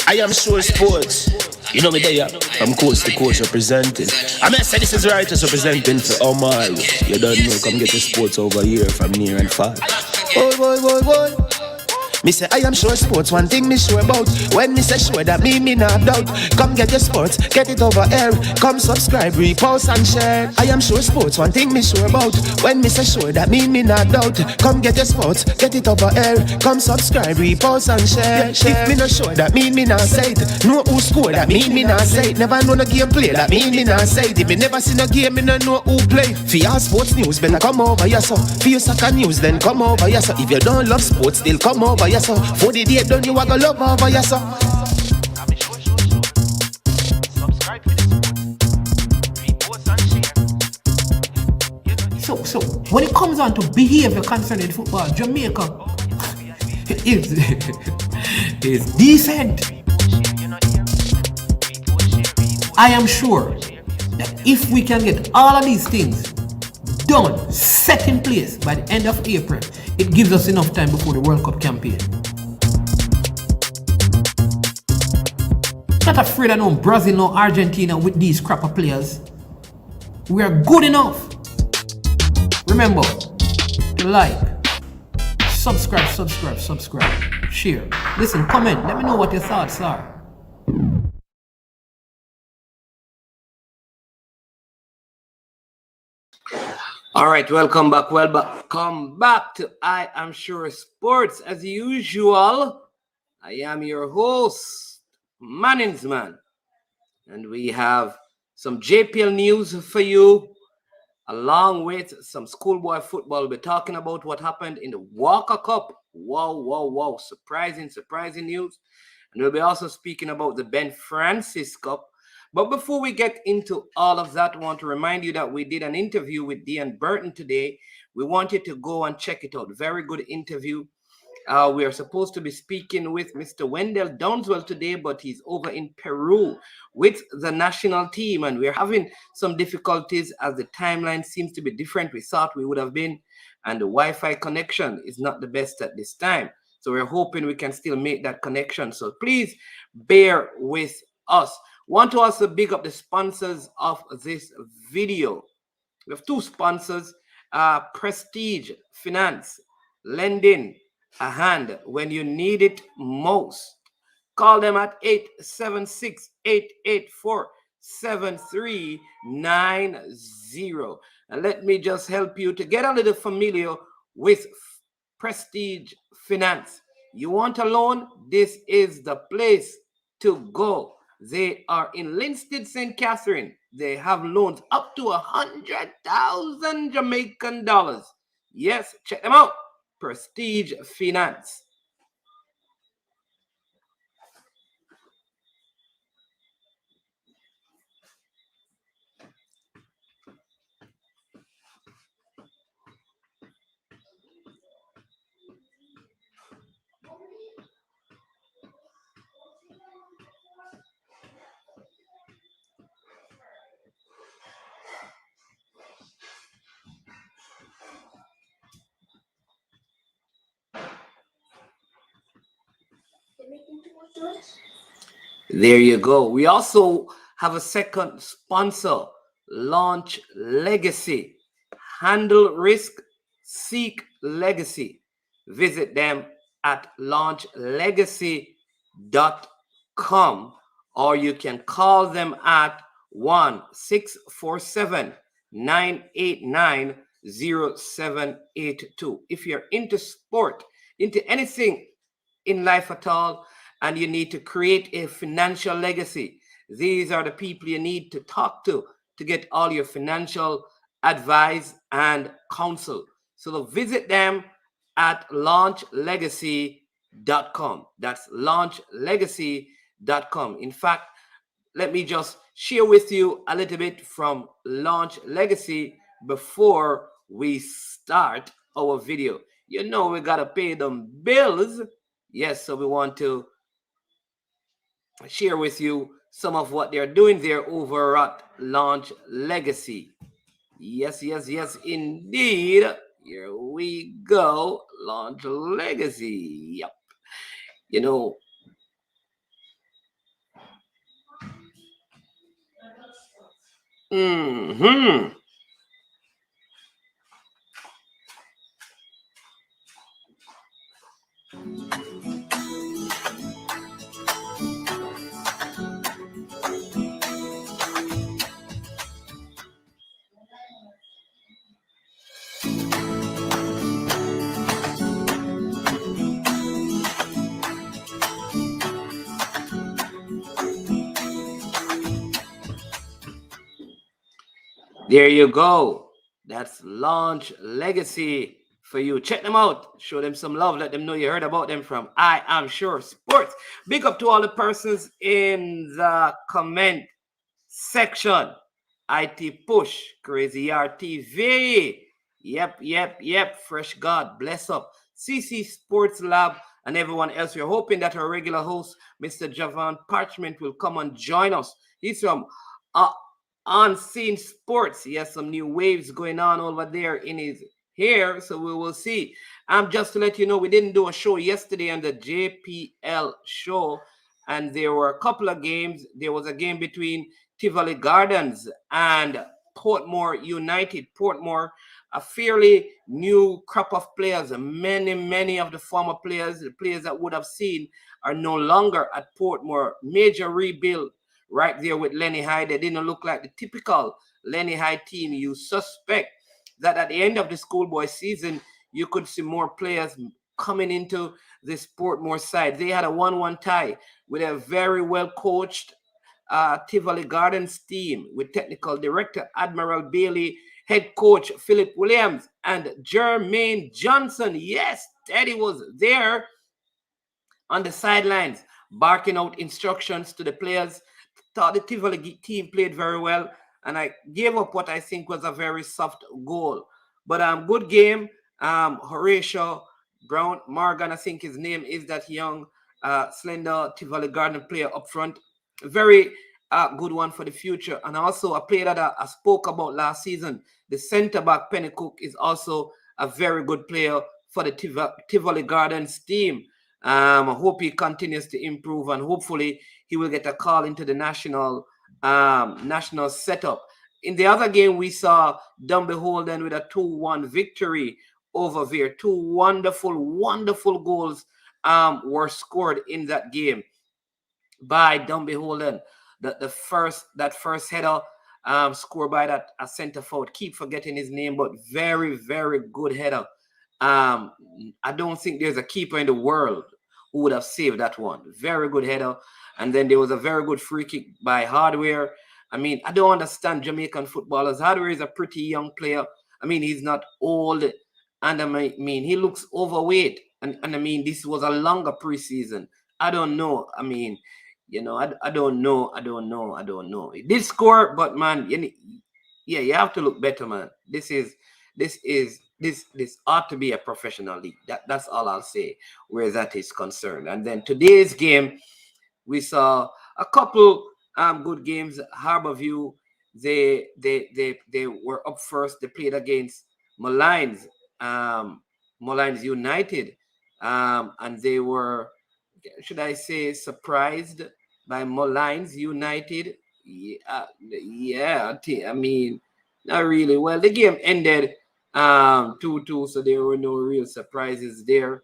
I am sure sports. You know me there, from coast to coast representing. I mean, I say this is righteous representing for Omar. You don't know, come get your sports over here from near and far. Boy. Me say I am sure sports, one thing me sure about. When me say sure, that me not doubt. Come get your sports, get it over here. Come subscribe, repost and share. I am sure sports, one thing me sure about. When me say sure, that me not doubt. Come get your sports, get it over here. Come subscribe, repost and share. If me not sure, that me not say it. Know who score, that me not say it. Never know no game play, that me not say it. If me never seen a game, me no know who play. For your sports news, better come over here so. For your soccer news, then come over here so. If you don't love sports, still come over here so. For the day done, you a go love over here so. So when it comes on to behavior concerning football, Jamaica is decent. I am sure that if we can get all of these things done, set in place by the end of April, it gives us enough time before the World Cup campaign. Not afraid of no Brazil, no Argentina with these crap of players. We are good enough. Remember to like, subscribe, share. Listen, comment, let me know what your thoughts are. All right, welcome back to I Am Sure Sports. As usual, I am your host, Mons, and we have some JPL news for you, along with some schoolboy football. We'll be talking about what happened in the Walker Cup. Wow. Surprising news. And we'll be also speaking about the Ben Francis Cup. But before we get into all of that, I want to remind you that we did an interview with Dean Burton today. We want you to go and check it out. Very good interview. We are supposed to be speaking with Mr. Wendell Downswell today, but he's over in Peru with the national team, and we're having some difficulties as the timeline seems to be different. We thought we would have been, and the Wi-Fi connection is not the best at this time. So we're hoping we can still make that connection. So please bear with us. Want to also big up the sponsors of this video. We have two sponsors, Prestige Finance, lending a hand when you need it most. Call them at 876-884-7390. And let me just help you to get a little familiar with Prestige Finance. You want a loan? This is the place to go. They are in Linstead, St. Catherine. They have loans up to 100,000 Jamaican dollars. Yes, check them out. Prestige Finance. There you go. We also have a second sponsor, Launch Legacy. Handle risk, seek legacy. Visit them at launchlegacy.com, or you can call them at 1-647-989-0782. If you're into sport, into anything in life at all, and you need to create a financial legacy, these are the people you need to talk to get all your financial advice and counsel. So visit them at launchlegacy.com. That's launchlegacy.com. In fact, let me just share with you a little bit from Launch Legacy before we start our video. You know we got to pay them bills. Yes, so we want to share with you some of what they're doing there over at Launch Legacy. Yes, indeed. Here we go. Launch Legacy. you know, there you go. That's Launch Legacy for you. Check them out. Show them some love. Let them know you heard about them from I Am Sure Sports. Big up to all the persons in the comment section. IT Push, Crazy RTV. Yep. Fresh God, bless up. CC Sports Lab and everyone else. We're hoping that our regular host, Mr. Javan Parchment, will come and join us. He's from Unseen Sports. He has some new waves going on over there in his hair, so we will see. Just to let you know, we didn't do a show yesterday on the JPL show, and there were a couple of games. There was a game between Tivoli Gardens and Portmore United. Portmore, a fairly new crop of players. Many of the former players, the players that would have seen, are no longer at Portmore. Major rebuild right there with Lenny Hyde. They didn't look like the typical Lenny Hyde team. You suspect that at the end of the schoolboy season, you could see more players coming into this Portmore side. They had a 1-1 tie with a very well coached Tivoli Gardens team with technical director Admiral Bailey, head coach Philip Williams, and Jermaine Johnson. Yes, Teddy was there on the sidelines, barking out instructions to the players. Thought the Tivoli team played very well, and I gave up what I think was a very soft goal. But good game. Horatio Brown Morgan, I think his name is, that young, slender Tivoli Garden player up front. Very good one for the future. And also a player that I spoke about last season, the centre back Penny Cook, is also a very good player for the Tivoli Gardens team. I hope he continues to improve, and hopefully he will get a call into the national setup. In the other game, we saw Dunby Holden with a 2-1 victory over there. Two wonderful goals were scored in that game by Dunby Holden. That first header scored by that centre forward. Keep forgetting his name, but very good header. I don't think there's a keeper in the world who would have saved that one. Very good header. And then there was a very good free kick by Hardware. I mean, I don't understand Jamaican footballers. Hardware is a pretty young player. I mean, he's not old. And I mean, he looks overweight. And I mean, this was a longer preseason. I don't know. I mean, I don't know. He did score, but man, you have to look better, man. This ought to be a professional league. That's all I'll say where that is concerned. And then today's game, we saw a couple good games. Harborview, they were up first. They played against Mullines United, and they were, should I say, surprised by Mullines United. I mean, not really. Well, the game ended 2-2, so there were no real surprises there.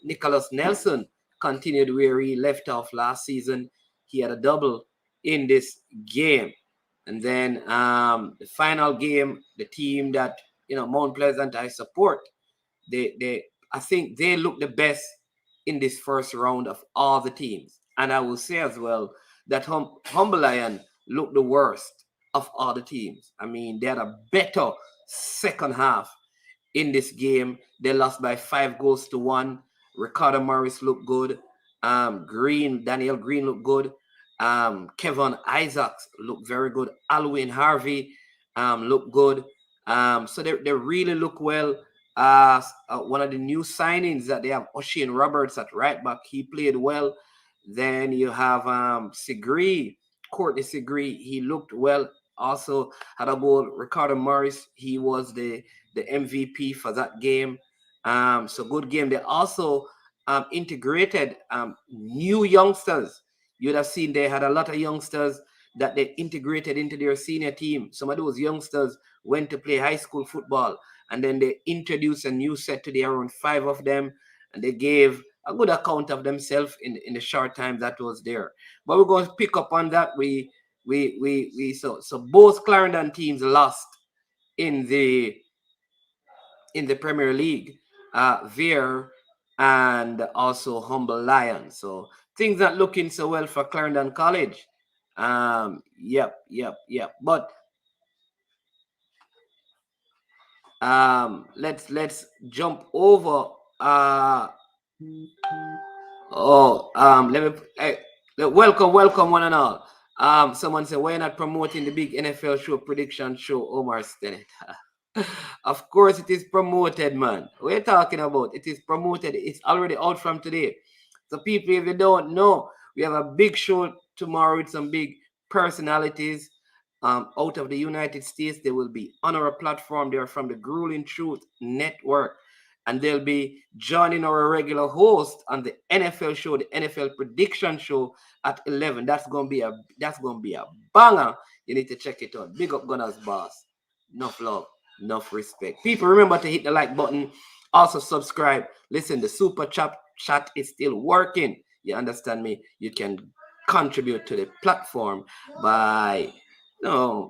Nicholas Nelson continued where he left off last season. He had a double in this game. And then the final game, the team that Mount Pleasant I support, I think they look the best in this first round of all the teams. And I will say as well that Humble Lion looked the worst of all the teams. I mean, they had a better second half in this game. They lost by 5-1. Ricardo Morris looked good. Daniel Green looked good. Kevin Isaacs looked very good. Alwyn Harvey looked good. So they really look well. One of the new signings that they have, O'Shane Roberts at right back, he played well. Then you have Courtney Segree, he looked well. Also had a goal. Ricardo Morris, he was the MVP for that game. So good game. They also integrated new youngsters. You'd have seen they had a lot of youngsters that they integrated into their senior team. Some of those youngsters went to play high school football, and then they introduced a new set today, around 5 of them, and they gave a good account of themselves in the short time that was there. But we're going to pick up on that. So both Clarendon teams lost in the Premier League, Veer and also Humble Lion. So things not looking so well for Clarendon College. Yep. But let's jump over. Welcome one and all. Someone said, why not promoting the big NFL show prediction show, Omar Stennett? Of course it is promoted, man. We're talking about it is promoted. It's already out from today. So people, if you don't know, we have a big show tomorrow with some big personalities out of the United States. They will be on our platform. They are from the Grueling Truth Network, and they'll be joining our regular host on the NFL show, the NFL prediction show at 11. That's gonna be a banger. You need to check it out. Big up Gunners boss. Enough love, enough respect. People, remember to hit the like button. Also subscribe. Listen, the super chat is still working. You understand me? You can contribute to the platform by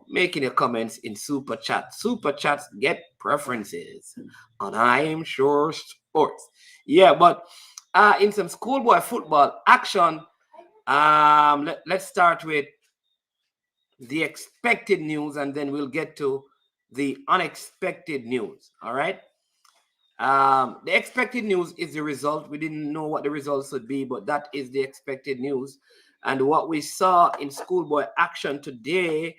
making your comments in super chat. Super chats get preferences on I Am Sure Sports. Yeah, but in some schoolboy football action, let's start with the expected news, and then we'll get to the unexpected news. All right. The expected news is the result. We didn't know what the results would be, but that is the expected news. And what we saw in schoolboy action today,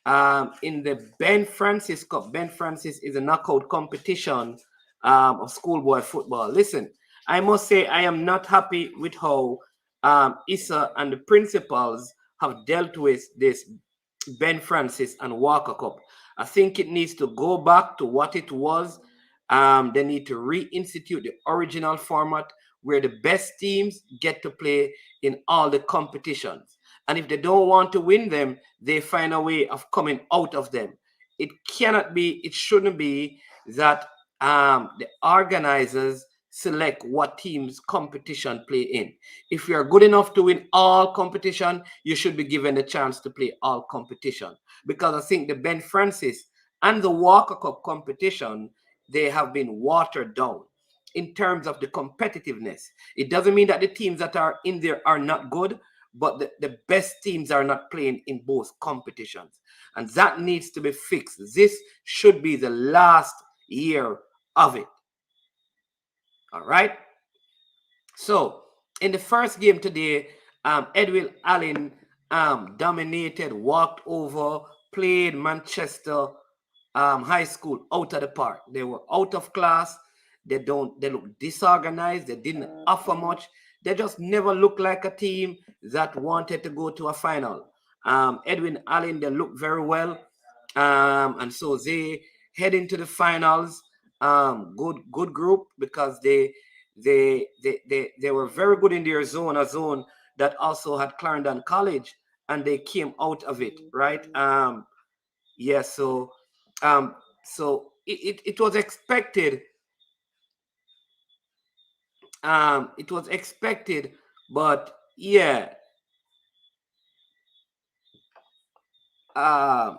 in the Ben Francis Cup. Ben Francis is a knockout competition of schoolboy football. Listen, I must say I am not happy with how Issa and the principals have dealt with this Ben Francis and Walker Cup. I think it needs to go back to what it was. They need to reinstitute the original format where the best teams get to play in all the competitions. And if they don't want to win them, they find a way of coming out of them. It cannot be, it shouldn't be that the organizers select what teams competition play in. If you are good enough to win all competition, you should be given the chance to play all competition. Because I think the Ben Francis and the Walker Cup competition, they have been watered down in terms of the competitiveness. It doesn't mean that the teams that are in there are not good, but the best teams are not playing in both competitions. And that needs to be fixed. This should be the last year of it. All right. So in the first game today, Edwin Allen dominated, walked over, played Manchester High School out of the park. They were out of class. They look disorganized. They didn't offer much. They just never looked like a team that wanted to go to a final. Edwin Allen, they look very well. And so they head into the finals. Good group, because they were very good in their zone, a zone that also had Clarendon College, and they came out of it, right? So it was expected. It was expected, but yeah. I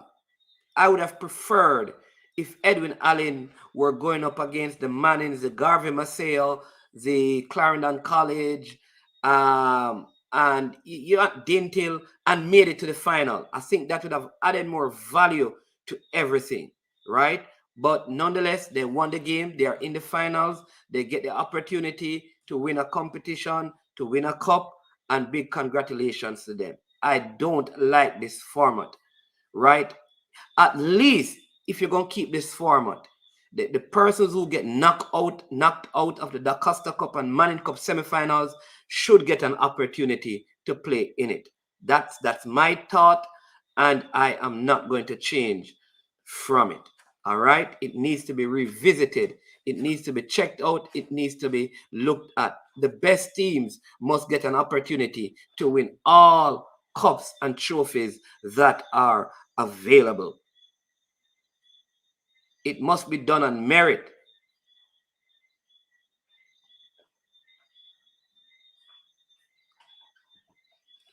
would have preferred if Edwin Allen were going up against the Mannings, the Garvey Maceo, the Clarendon College, and Dintil, and made it to the final. I think that would have added more value to everything, right? But nonetheless, they won the game. They are in the finals. They get the opportunity to win a competition, to win a cup, and big congratulations to them. I don't like this format, right? At least if you're going to keep this format, the persons who get knocked out of the Da Costa Cup and Manning Cup semifinals should get an opportunity to play in it. That's my thought, and I am not going to change from it. All right, it needs to be revisited It needs to be checked out. It needs to be looked at. The best teams must get an opportunity to win all cups and trophies that are available. It must be done on merit.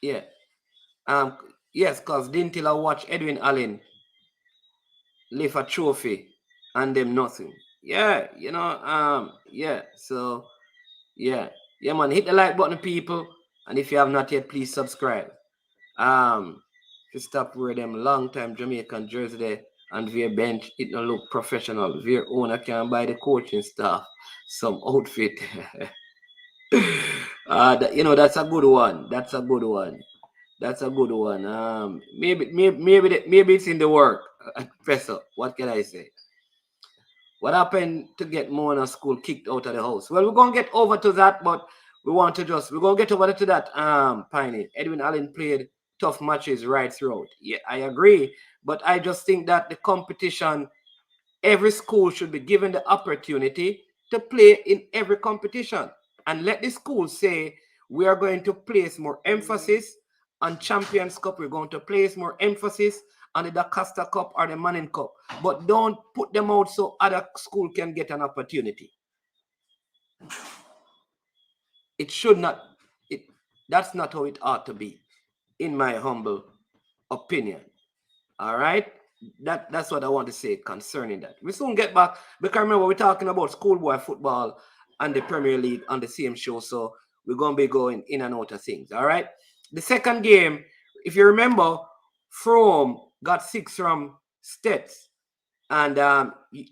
Yeah. Yes, because didn't I watch Edwin Allen lift a trophy and them nothing? Yeah, yeah. So yeah, man, hit the like button, people. And if you have not yet, please subscribe. To stop wear them long time Jamaican jersey there and their bench, it don't look professional. Their owner can buy the coaching staff some outfit. That's a good one. That's a good one. That's a good one. Maybe it's in the work. Professor, what can I say? What happened to get Mona school kicked out of the house? Well, we're gonna get over to that, but we're gonna get over to that. Piney. Edwin Allen played tough matches right throughout. Yeah, I agree. But I just think that the competition, every school should be given the opportunity to play in every competition. And let the school say, we are going to place more emphasis on Champions Cup. We're going to place more emphasis on the Costa Cup or the Manning Cup. But don't put them out so other school can get an opportunity. It should not. That's not how it ought to be, in my humble opinion. All right? That's what I want to say concerning that. We soon get back, because remember we're talking about schoolboy football and the Premier League on the same show, so we're going to be going in and out of things. All right? The second game, if you remember, Frome got 6 from Stets. And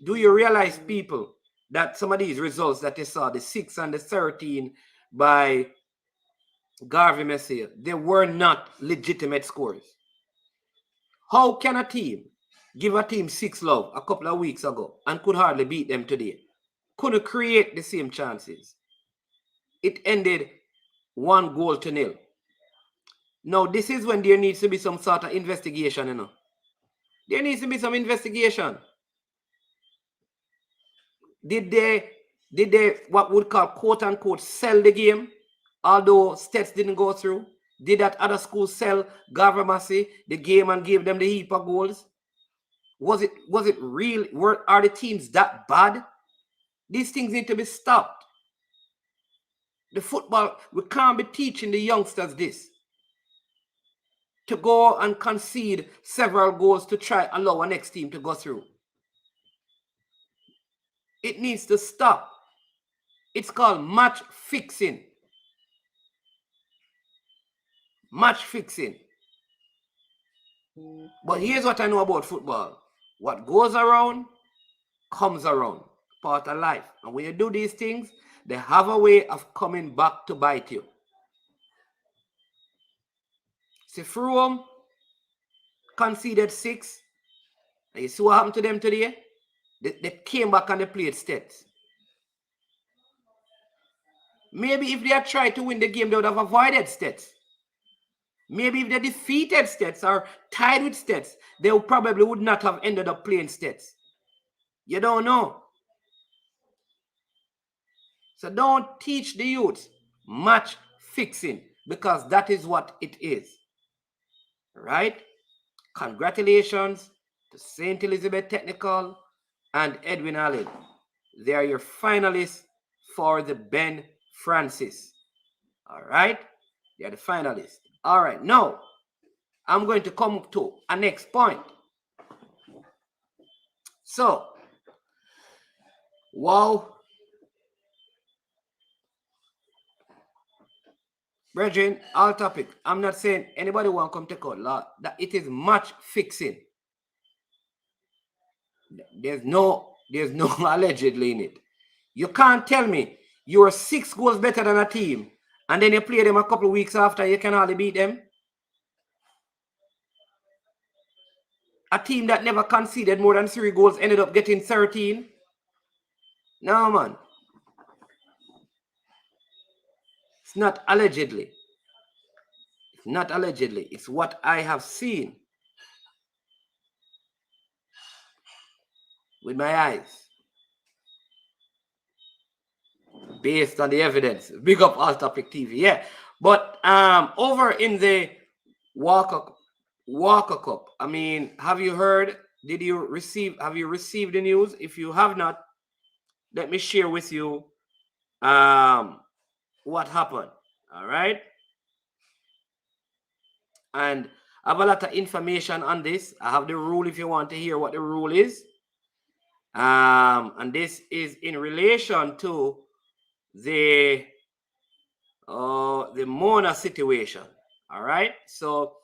do you realize, people, that some of these results that they saw, the 6 and the 13 by Garvey Messier, they were not legitimate scores. How can a team give a team 6 love a couple of weeks ago and could hardly beat them today? Couldn't create the same chances. It ended 1-0. Now, this is when there needs to be some sort of investigation, There needs to be some investigation. Did they what would call quote unquote sell the game, although Stets didn't go through? Did that other school sell Garvey Massey the game and give them the heap of goals? Was it real? Are the teams that bad? These things need to be stopped. The football, we can't be teaching the youngsters this. To go and concede several goals to try allow our next team to go through. It needs to stop. It's called match fixing. Match fixing. But here's what I know about football. What goes around, comes around. Part of life. And when you do these things, they have a way of coming back to bite you. See, Frome conceded 6. And you see what happened to them today? They came back and they played Stets. Maybe if they had tried to win the game, they would have avoided Stets. Maybe if they defeated Stets or tied with Stets, they probably would not have ended up playing Stets. You don't know. So don't teach the youth match fixing, because that is what it is. Right? Congratulations to St. Elizabeth Technical and Edwin Allen. They are your finalists for the Ben Francis. All right? They are the finalists. All right. Now, I'm going to come to a next point. So, wow. Brethren, all topic. I'm not saying anybody want to come take out law. That it is match fixing. There's no allegedly in it. You can't tell me you're 6 goals better than a team and then you play them a couple of weeks after, you can hardly beat them. A team that never conceded more than 3 goals ended up getting 13. No, man. It's not allegedly. It's not allegedly. It's what I have seen with my eyes. based on the evidence. Big up All Topic TV, yeah. But over in the Walker Cup, I mean, have you heard? Have you received the news? If you have not, let me share with you what happened. All right. And I have a lot of information on this. I have the rule if you want to hear what the rule is. And this is in relation to the Mona situation. All right. So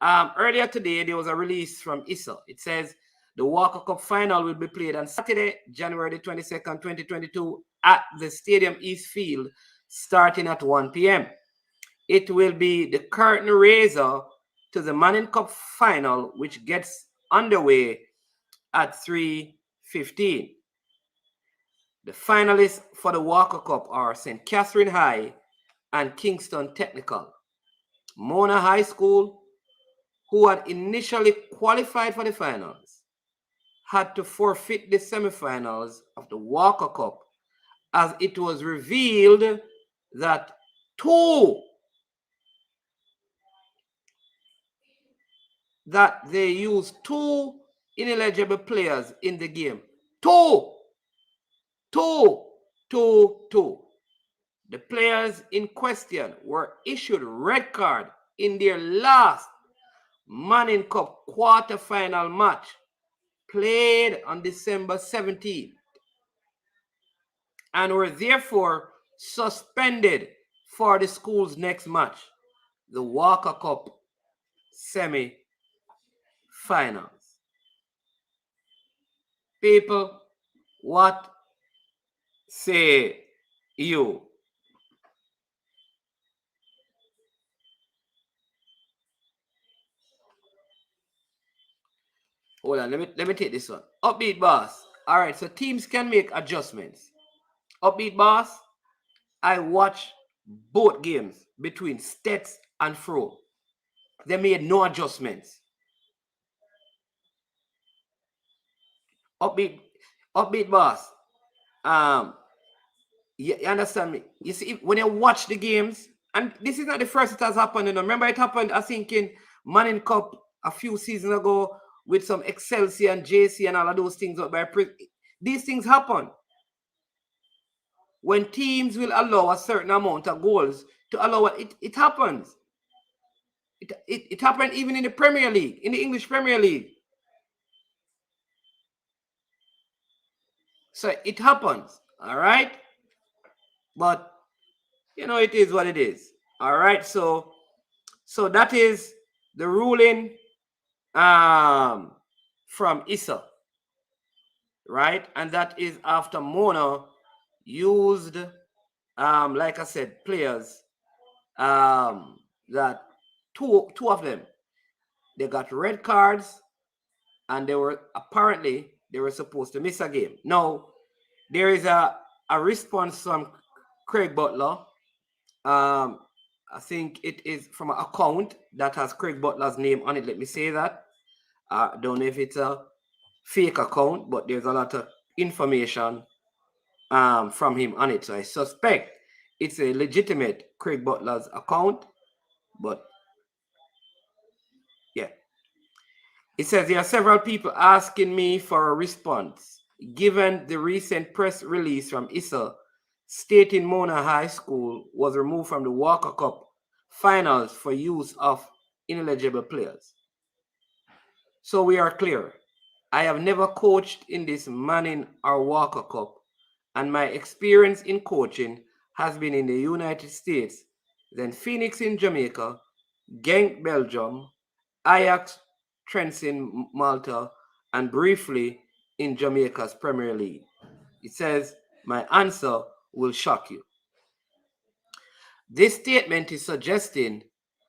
earlier today there was a release from ISA. It says the Walker Cup final will be played on Saturday, January the 22nd, 2022 at the Stadium East Field starting at 1 p.m. It will be the curtain raiser to the Manning Cup final, which gets underway at 3:15. The finalists for the Walker Cup are St. Catherine High and Kingston Technical. Mona High School, who had initially qualified for the finals, had to forfeit the semifinals of the Walker Cup as it was revealed that they used two ineligible players in the game. Two. The players in question were issued red card in their last Manning Cup quarter-final match played on December 17th and were therefore suspended for the school's next match, the Walker Cup semi-finals. People, what say you? Hold on, let me take this one. Upbeat boss. All right, so teams can make adjustments. Upbeat boss, I watched both games between Stets and Fro. They made no adjustments. Upbeat boss. You understand me? You see, when you watch the games, and this is not the first it has happened. You know, remember it happened, I think, in Manning Cup a few seasons ago with some Excelsior and JC and all of those things. These things happen when teams will allow a certain amount of goals to allow it. It happens. It happened even in the Premier League, in the English Premier League. So it happens, all right? But, you know, it is what it is, all right? So that is the ruling from ISA, right? And that is after Mona used, like I said, players that two of them, they got red cards and they were supposed to miss a game. Now, there is a response from Craig Butler. I think it is from an account that has Craig Butler's name on it. Let me say that. I don't know if it's a fake account, but there's a lot of information from him on it. So I suspect it's a legitimate Craig Butler's account. But yeah. It says there are several people asking me for a response, given the recent press release from ISA stating Mona High School was removed from the Walker Cup finals for use of ineligible players. So we are clear. I have never coached in this Manning or Walker Cup, and my experience in coaching has been in the United States, then Phoenix in Jamaica, Genk, Belgium, Ajax, Trenton, Malta, and briefly in Jamaica's Premier League. It says, my answer will shock you. This statement is suggesting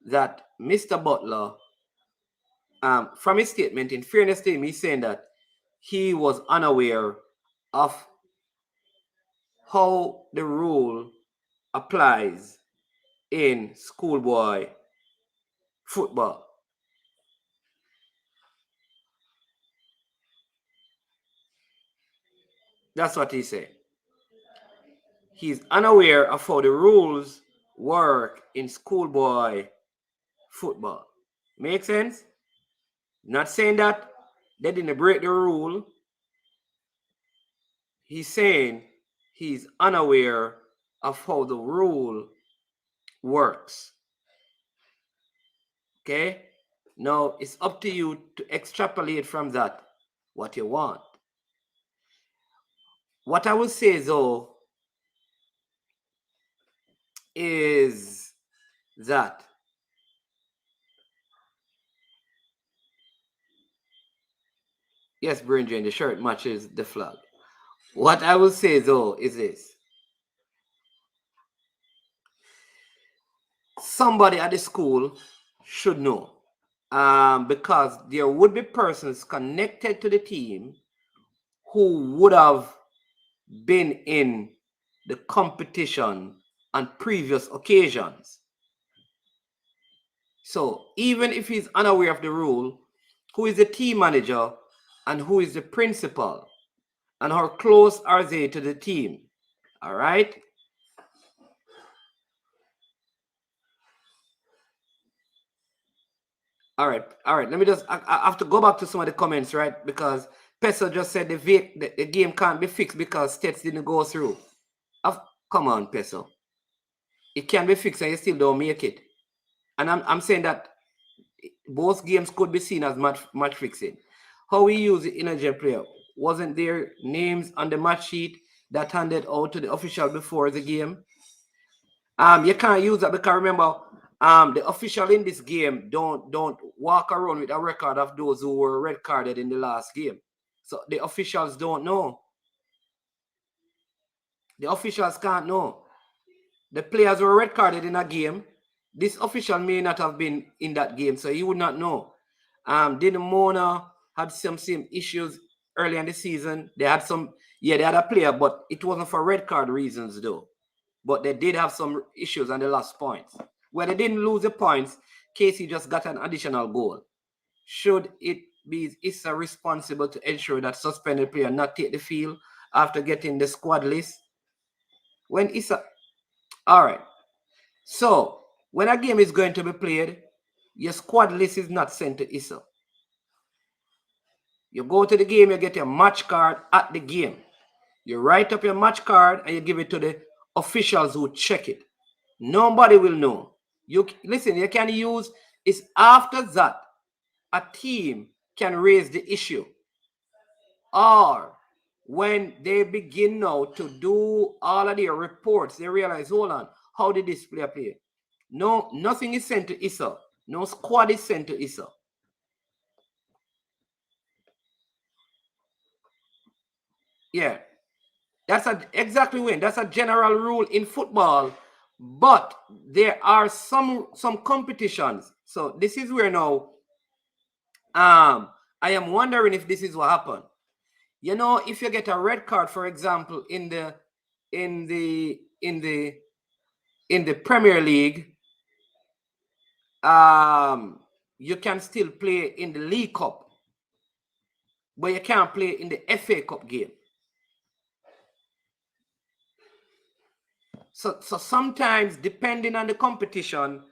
that Mr. Butler, from his statement, in fairness to him, he's saying that he was unaware of how the rule applies in schoolboy football. That's what he said. he's unaware of how the rules work in schoolboy football. Make sense? Not saying that they didn't break the rule. He's saying he's unaware of how the rule works. Okay? Now it's up to you to extrapolate from that what you want. What I will say though is that yes, Brinjan, the shirt matches the flag. What I will say though is this. Somebody at the school should know. Because there would be persons connected to the team who would have been in the competition on previous occasions. So even if he's unaware of the rule, who is the team manager and who is the principal and how close are they to the team? All right. All right. Let me just, I have to go back to some of the comments, right? Because Peso just said the game can't be fixed because Stets didn't go through. Come on, Peso. It can be fixed and you still don't make it. And I'm saying that both games could be seen as match fixing. How we use the inagent player. Wasn't there names on the match sheet that handed out to the official before the game? You can't use that because remember, the official in this game don't walk around with a record of those who were red carded in the last game. So the officials don't know. The officials can't know. The players were red carded in a game. This official may not have been in that game, so he would not know. Didn't Mona had some same issues early in the season? They had they had a player, but it wasn't for red card reasons though. But they did have some issues and they lost points. When they didn't lose the points, Casey just got an additional goal. Should it be Issa responsible to ensure that suspended player not take the field after getting the squad list? When Issa, all right. So when a game is going to be played, your squad list is not sent to Issa. You go to the game, you get your match card at the game. You write up your match card and you give it to the officials who check it. Nobody will know. Listen, you can use, it's after that a team can raise the issue. Or when they begin now to do all of their reports, they realize, hold on, how did this player play? No, nothing is sent to Issa. No squad is sent to Issa. Yeah. That's exactly when. That's a general rule in football. But there are some competitions. So this is where now I am wondering if this is what happened. You know, if you get a red card, for example, in the Premier League, you can still play in the League Cup, but you can't play in the FA Cup game. So sometimes, depending on the competition,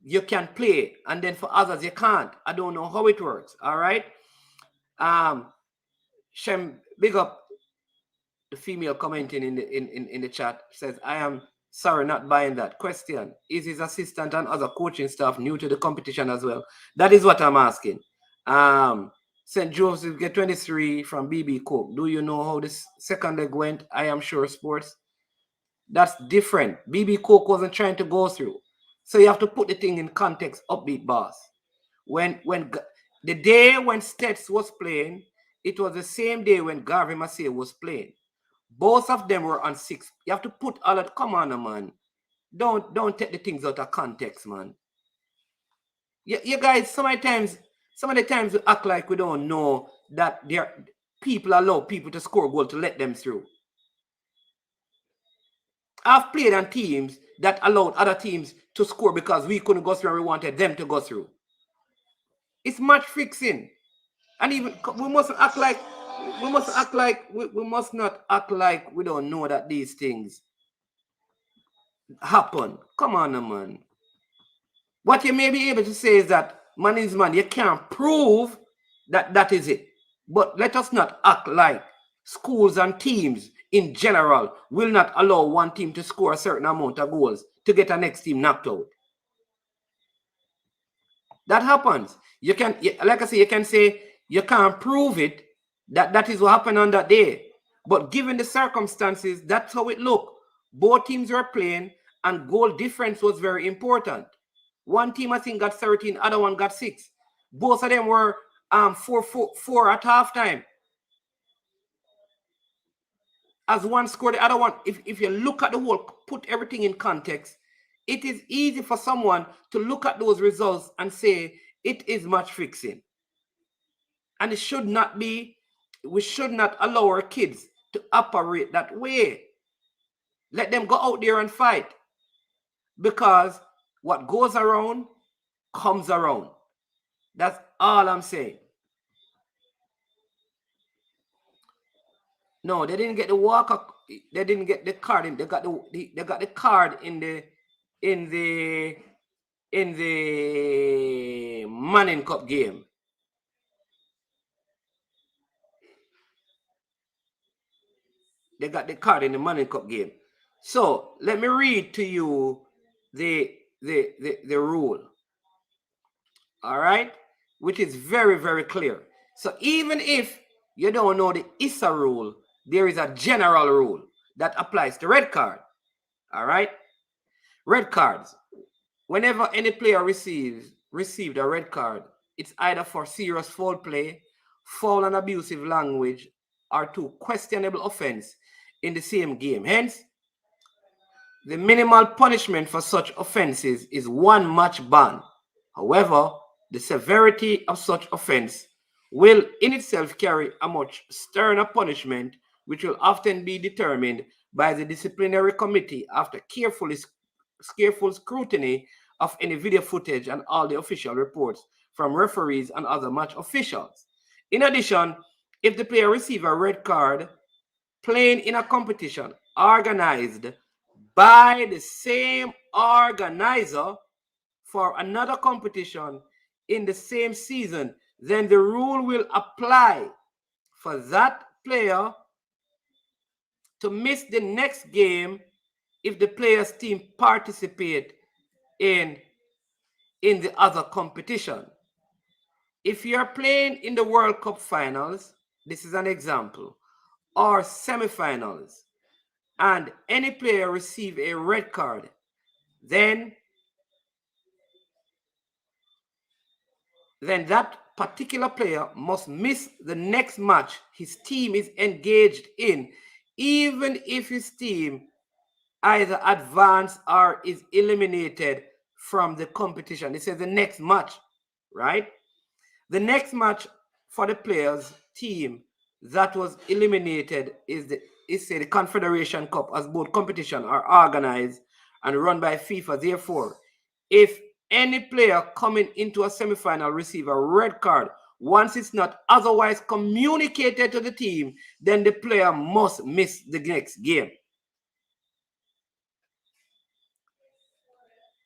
you can play, and then for others you can't. I don't know how it works. All right. Shem, big up the female commenting in the chat. Says, I am sorry, not buying that. Question: is his assistant and other coaching staff new to the competition as well? That is what I'm asking. St. Joseph get 23 from BB Cook. Do you know how this second leg went? I am sure sports. That's different. BB Cook wasn't trying to go through. So you have to put the thing in context, upbeat boss. When the day when Stets was playing, it was the same day when Garvey Massey was playing. Both of them were on 6. You have to put all that. Come on, man. Don't take the things out of context, man. You guys, some of the times we act like we don't know that people allow people to score goal to let them through. I've played on teams that allowed other teams to score because we couldn't go through and we wanted them to go through. It's match fixing. And even we must not act like we don't know that these things happen. Come on, man. What you may be able to say is that, man is man, you can't prove that that is it. But let us not act like schools and teams in general will not allow one team to score a certain amount of goals to get a next team knocked out. That happens. You can, like I say, you can say you can't prove it that that is what happened on that day. But given the circumstances, that's how it looked. Both teams were playing, and goal difference was very important. One team, I think, got 13, other one got 6. Both of them were 4 at halftime. As one scored, the other one, if you look at the whole, put everything in context, it is easy for someone to look at those results and say it is match fixing. And it should not be, we should not allow our kids to operate that way. Let them go out there and fight. Because what goes around comes around. That's all I'm saying. No, they didn't get the walker. They didn't get the card in. They got the card in the Manning Cup game. They got the card in the Manning Cup game. So let me read to you the rule. All right, which is very, very clear. So even if you don't know the ISA rule, there is a general rule that applies to red card. All right, red cards. Whenever any player received a red card, it's either for serious foul play, foul and abusive language, or to questionable offense in the same game. Hence, the minimal punishment for such offenses is 1 match ban. However, the severity of such offense will in itself carry a much sterner punishment, which will often be determined by the disciplinary committee after careful scrutiny of any video footage and all the official reports from referees and other match officials. In addition, if the player receives a red card playing in a competition organized by the same organizer for another competition in the same season, then the rule will apply for that player to miss the next game if the player's team participate in the other competition. If you're playing in the World Cup finals, this is an example, or semifinals, and any player receive a red card, then that particular player must miss the next match his team is engaged in, even if his team either advance or is eliminated from the competition. It says the next match, right? The next match for the player's team that was eliminated is the Confederation Cup, as both competition are organized and run by FIFA. Therefore, if any player coming into a semifinal receive a red card once it's not otherwise communicated to the team, then the player must miss the next game.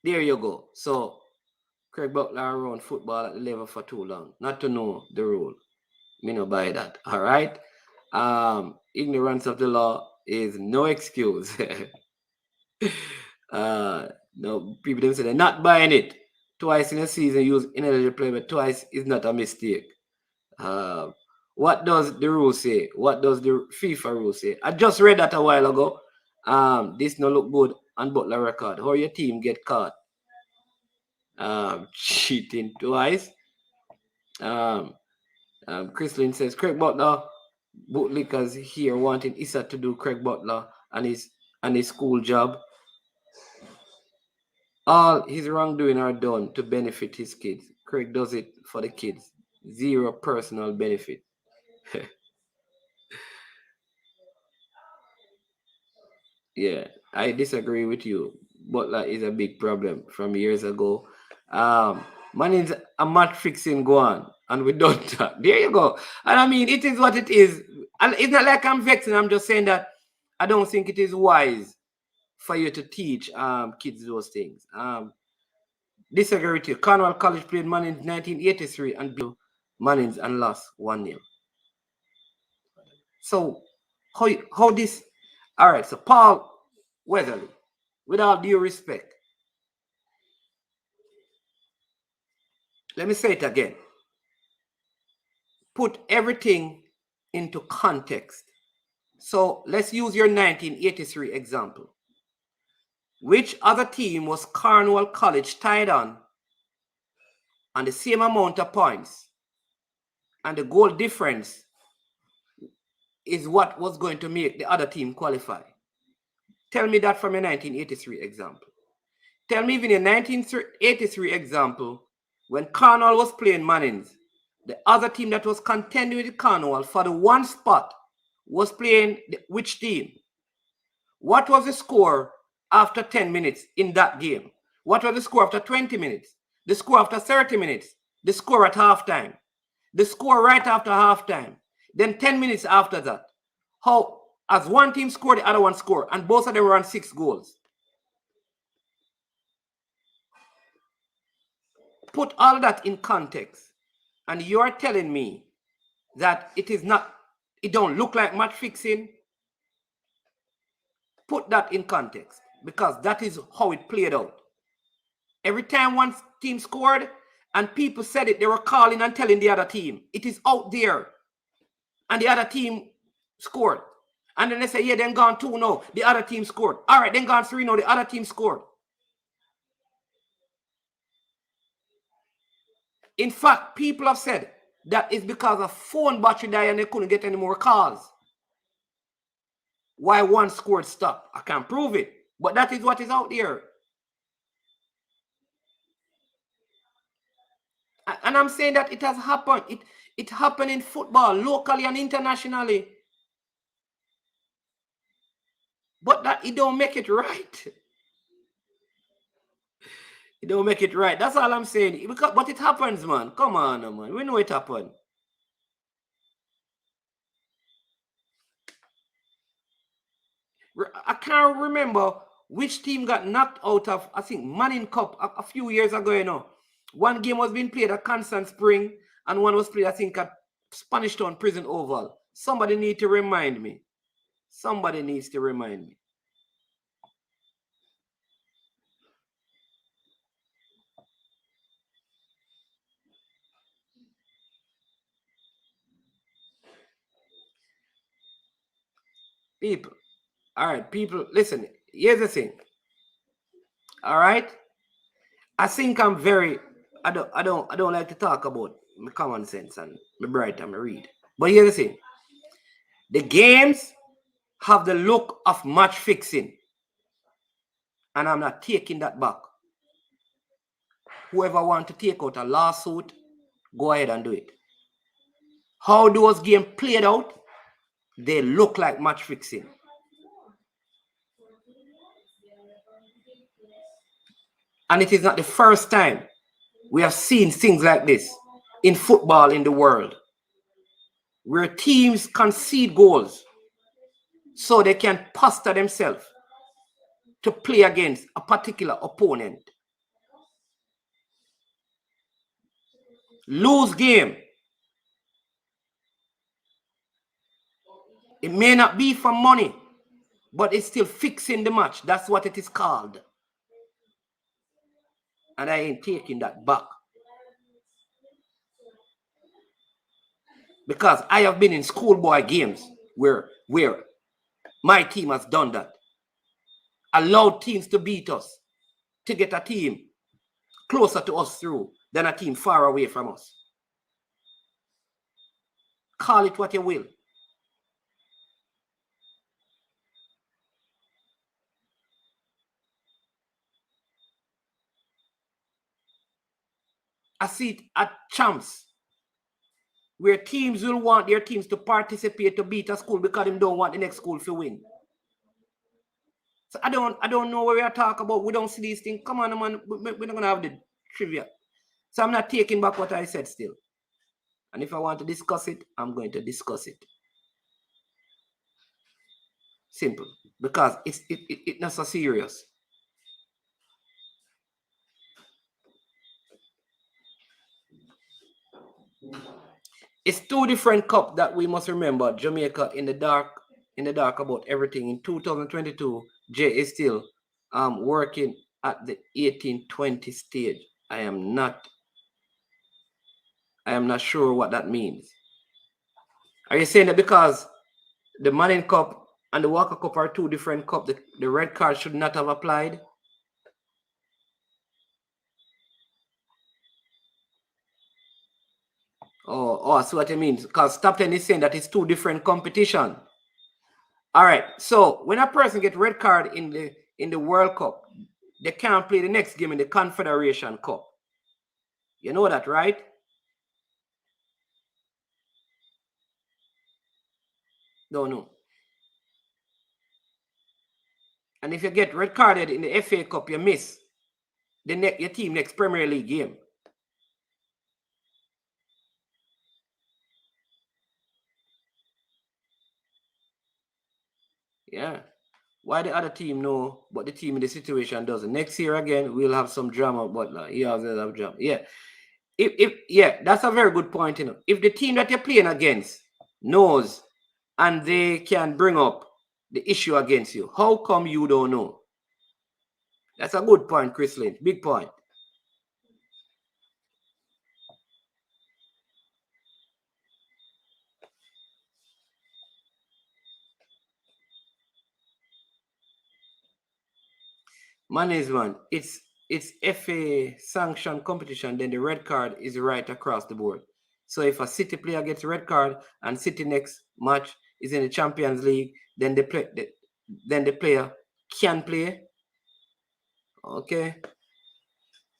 There you go. So Craig Butler around football at the level for too long, not to know the rule. Me no buy that. All right. Ignorance of the law is no excuse. No, people don't say they're not buying it. Twice in a season, use ineligible play, but twice is not a mistake. What does the rule say? What does the FIFA rule say? I just read that a while ago. This no look good on Butler record. How your team get caught? Cheating twice. Chrislyn says Craig Butler bootlickers here wanting Issa to do Craig Butler and his school job. All his wrongdoing are done to benefit his kids. Craig does it for the kids. Zero personal benefit. Yeah, I disagree with you. Butler is a big problem from years ago. Man is a match fixing go on, and we don't talk. There you go. And I mean, it is what it is. And it's not like I'm vexing. I'm just saying that I don't think it is wise for you to teach kids those things. Disagree with you. Cornwall College played Mons 1983 and beat Mons and lost 1-0. So how this? All right. So Paul Weatherly, with all due respect, let me say it again. Put everything into context. So let's use your 1983 example. Which other team was Cornwall College tied on the same amount of points, and the goal difference is what was going to make the other team qualify? Tell me that from your 1983 example. Tell me even your 1983 example, when Cornwall was playing Mons, the other team that was contending with Cornwall for the one spot was playing which team? What was the score after 10 minutes in that game? What was the score after 20 minutes? The score after 30 minutes? The score at halftime? The score right after halftime? Then 10 minutes after that? How, as one team scored, the other one scored, and both of them were on 6 goals. Put all that in context, and you're telling me that it don't look like match fixing. Put that in context, because that is how it played out. Every time one team scored and people said it, they were calling and telling the other team, it is out there. And the other team scored. And then they say, yeah, then gone 2-0, the other team scored. All right, then gone 3-0, the other team scored. In fact, people have said that it's because a phone battery died and they couldn't get any more calls. Why one scored stop? I can't prove it, but that is what is out there. And I'm saying that it has happened. It happened in football, locally and internationally. But that it don't make it right. It don't make it right. That's all I'm saying. But it happens, man. Come on, man. We know it happened. I can't remember which team got knocked out of, I think, Manning Cup a few years ago, you know. One game was being played at Constant Spring, and one was played, I think, at Spanish Town Prison Oval. Somebody needs to remind me. Somebody needs to remind me. People. All right, people, listen, here's the thing. All right? I think I'm very, I don't like to talk about my common sense and my bright and my read. But here's the thing. The games have the look of match fixing. And I'm not taking that back. Whoever wants to take out a lawsuit, go ahead and do it. How those games played out, they look like match fixing. And it is not the first time we have seen things like this in football in the world, where teams concede goals so they can posture themselves to play against a particular opponent. Lose game. It may not be for money, but it's still fixing the match. That's what it is called. And I ain't taking that back. Because I have been in schoolboy games where my team has done that. Allowed teams to beat us, to get a team closer to us through than a team far away from us. Call it what you will. I see it at champs, where teams will want their teams to participate to beat a school because they don't want the next school to win. So I don't know what we are talking about. We don't see these things. Come on, man. We're not going to have the trivia. So I'm not taking back what I said still. And if I want to discuss it, I'm going to discuss it. Simple. because it's not so serious. It's two different cups that we must remember. Jamaica in the dark about everything. In 2022, Jay is still working at the 1820 stage. I am not sure what that means. Are you saying that because the Manning Cup and the Walker Cup are two different cups, the red card should not have applied? Oh, I see what you mean. Because Top 10 is saying that it's two different competition. All right. So when a person gets red card in the World Cup, they can't play the next game in the Confederation Cup. You know that, right? Don't know. And if you get red carded in the FA Cup, you miss your team next Premier League game. Yeah. Why the other team know, but the team in the situation doesn't? Next year again, we'll have some drama, but he also have drama. Yeah. If that's a very good point, you know. If the team that you're playing against knows and they can bring up the issue against you, how come you don't know? That's a good point, Chris Lynch. Big point. Management, it's FA sanctioned competition, then the red card is right across the board. So if a City player gets a red card and City next match is in the Champions League, then the player can play. Okay.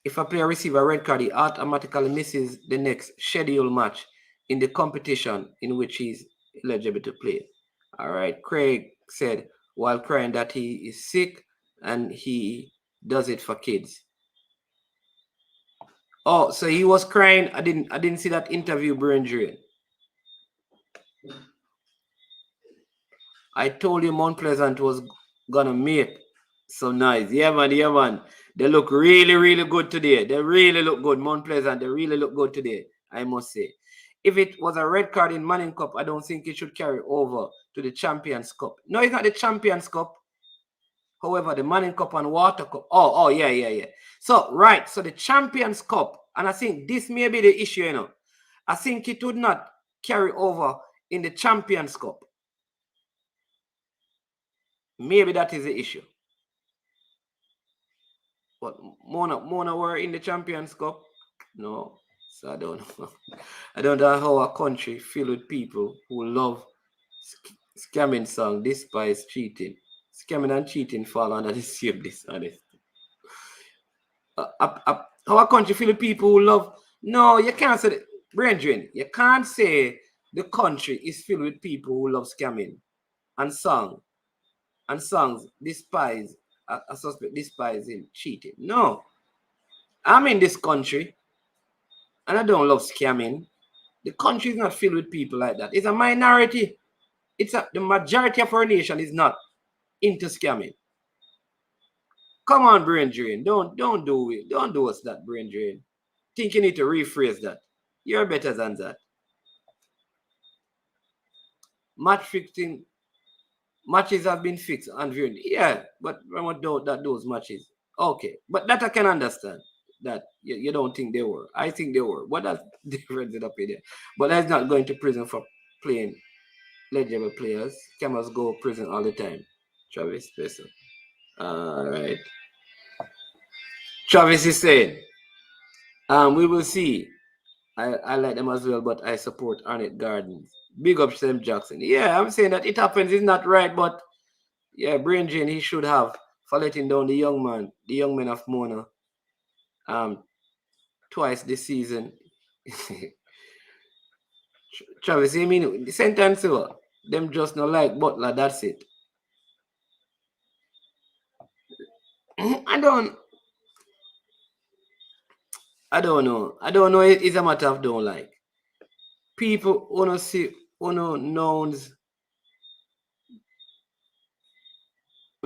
If a player receives a red card, he automatically misses the next scheduled match in the competition in which he's eligible to play. All right. Craig said while crying that he is sick and he does it for kids. Oh, so he was crying. I didn't see that interview, Brain Drain. I told you Mount Pleasant was gonna make so nice. Yeah, man. They look really, really good today. They really look good. Mount Pleasant, they really look good today, I must say. If it was a red card in Manning Cup, I don't think it should carry over to the Champions Cup. No, it's not the Champions Cup. However, the Manning Cup and Water Cup. Oh, yeah. So, right. So the Champions Cup, and I think this may be the issue, you know. I think it would not carry over in the Champions Cup. Maybe that is the issue. But Mona were in the Champions Cup? No. So I don't know. I don't know how a country filled with people who love scamming song despise cheating. Scamming and cheating fall under the same dishonesty. How a country filled with people who love... No, you can't say... Brethren, you can't say the country is filled with people who love scamming and songs despise a suspect despising cheating. No. I'm in this country and I don't love scamming. The country is not filled with people like that. It's a minority. The majority of our nation is not into scamming. Come on, brain drain. Don't do it. Don't do us that, brain drain. Think you need to rephrase that. You're better than that. Match fixing. Matches have been fixed and viewed. Yeah, but I don't doubt that those matches. Okay, but that I can understand. That you don't think they were. I think they were. What that's difference in opinion. But that's not going to prison for playing legible players. Cameras go prison all the time. Travis Spencer. All right. Travis is saying, we will see. I like them as well, but I support Arnett Gardens. Big up Sam Jackson. Yeah, I'm saying that it happens. It's not right, but yeah, Brain Drain, he should have for letting down the young men of Mona twice this season. Travis, you mean the sentence them just not like Butler, that's it. I don't know. I don't know. It's a matter of don't like. People wanna see, wanna knows.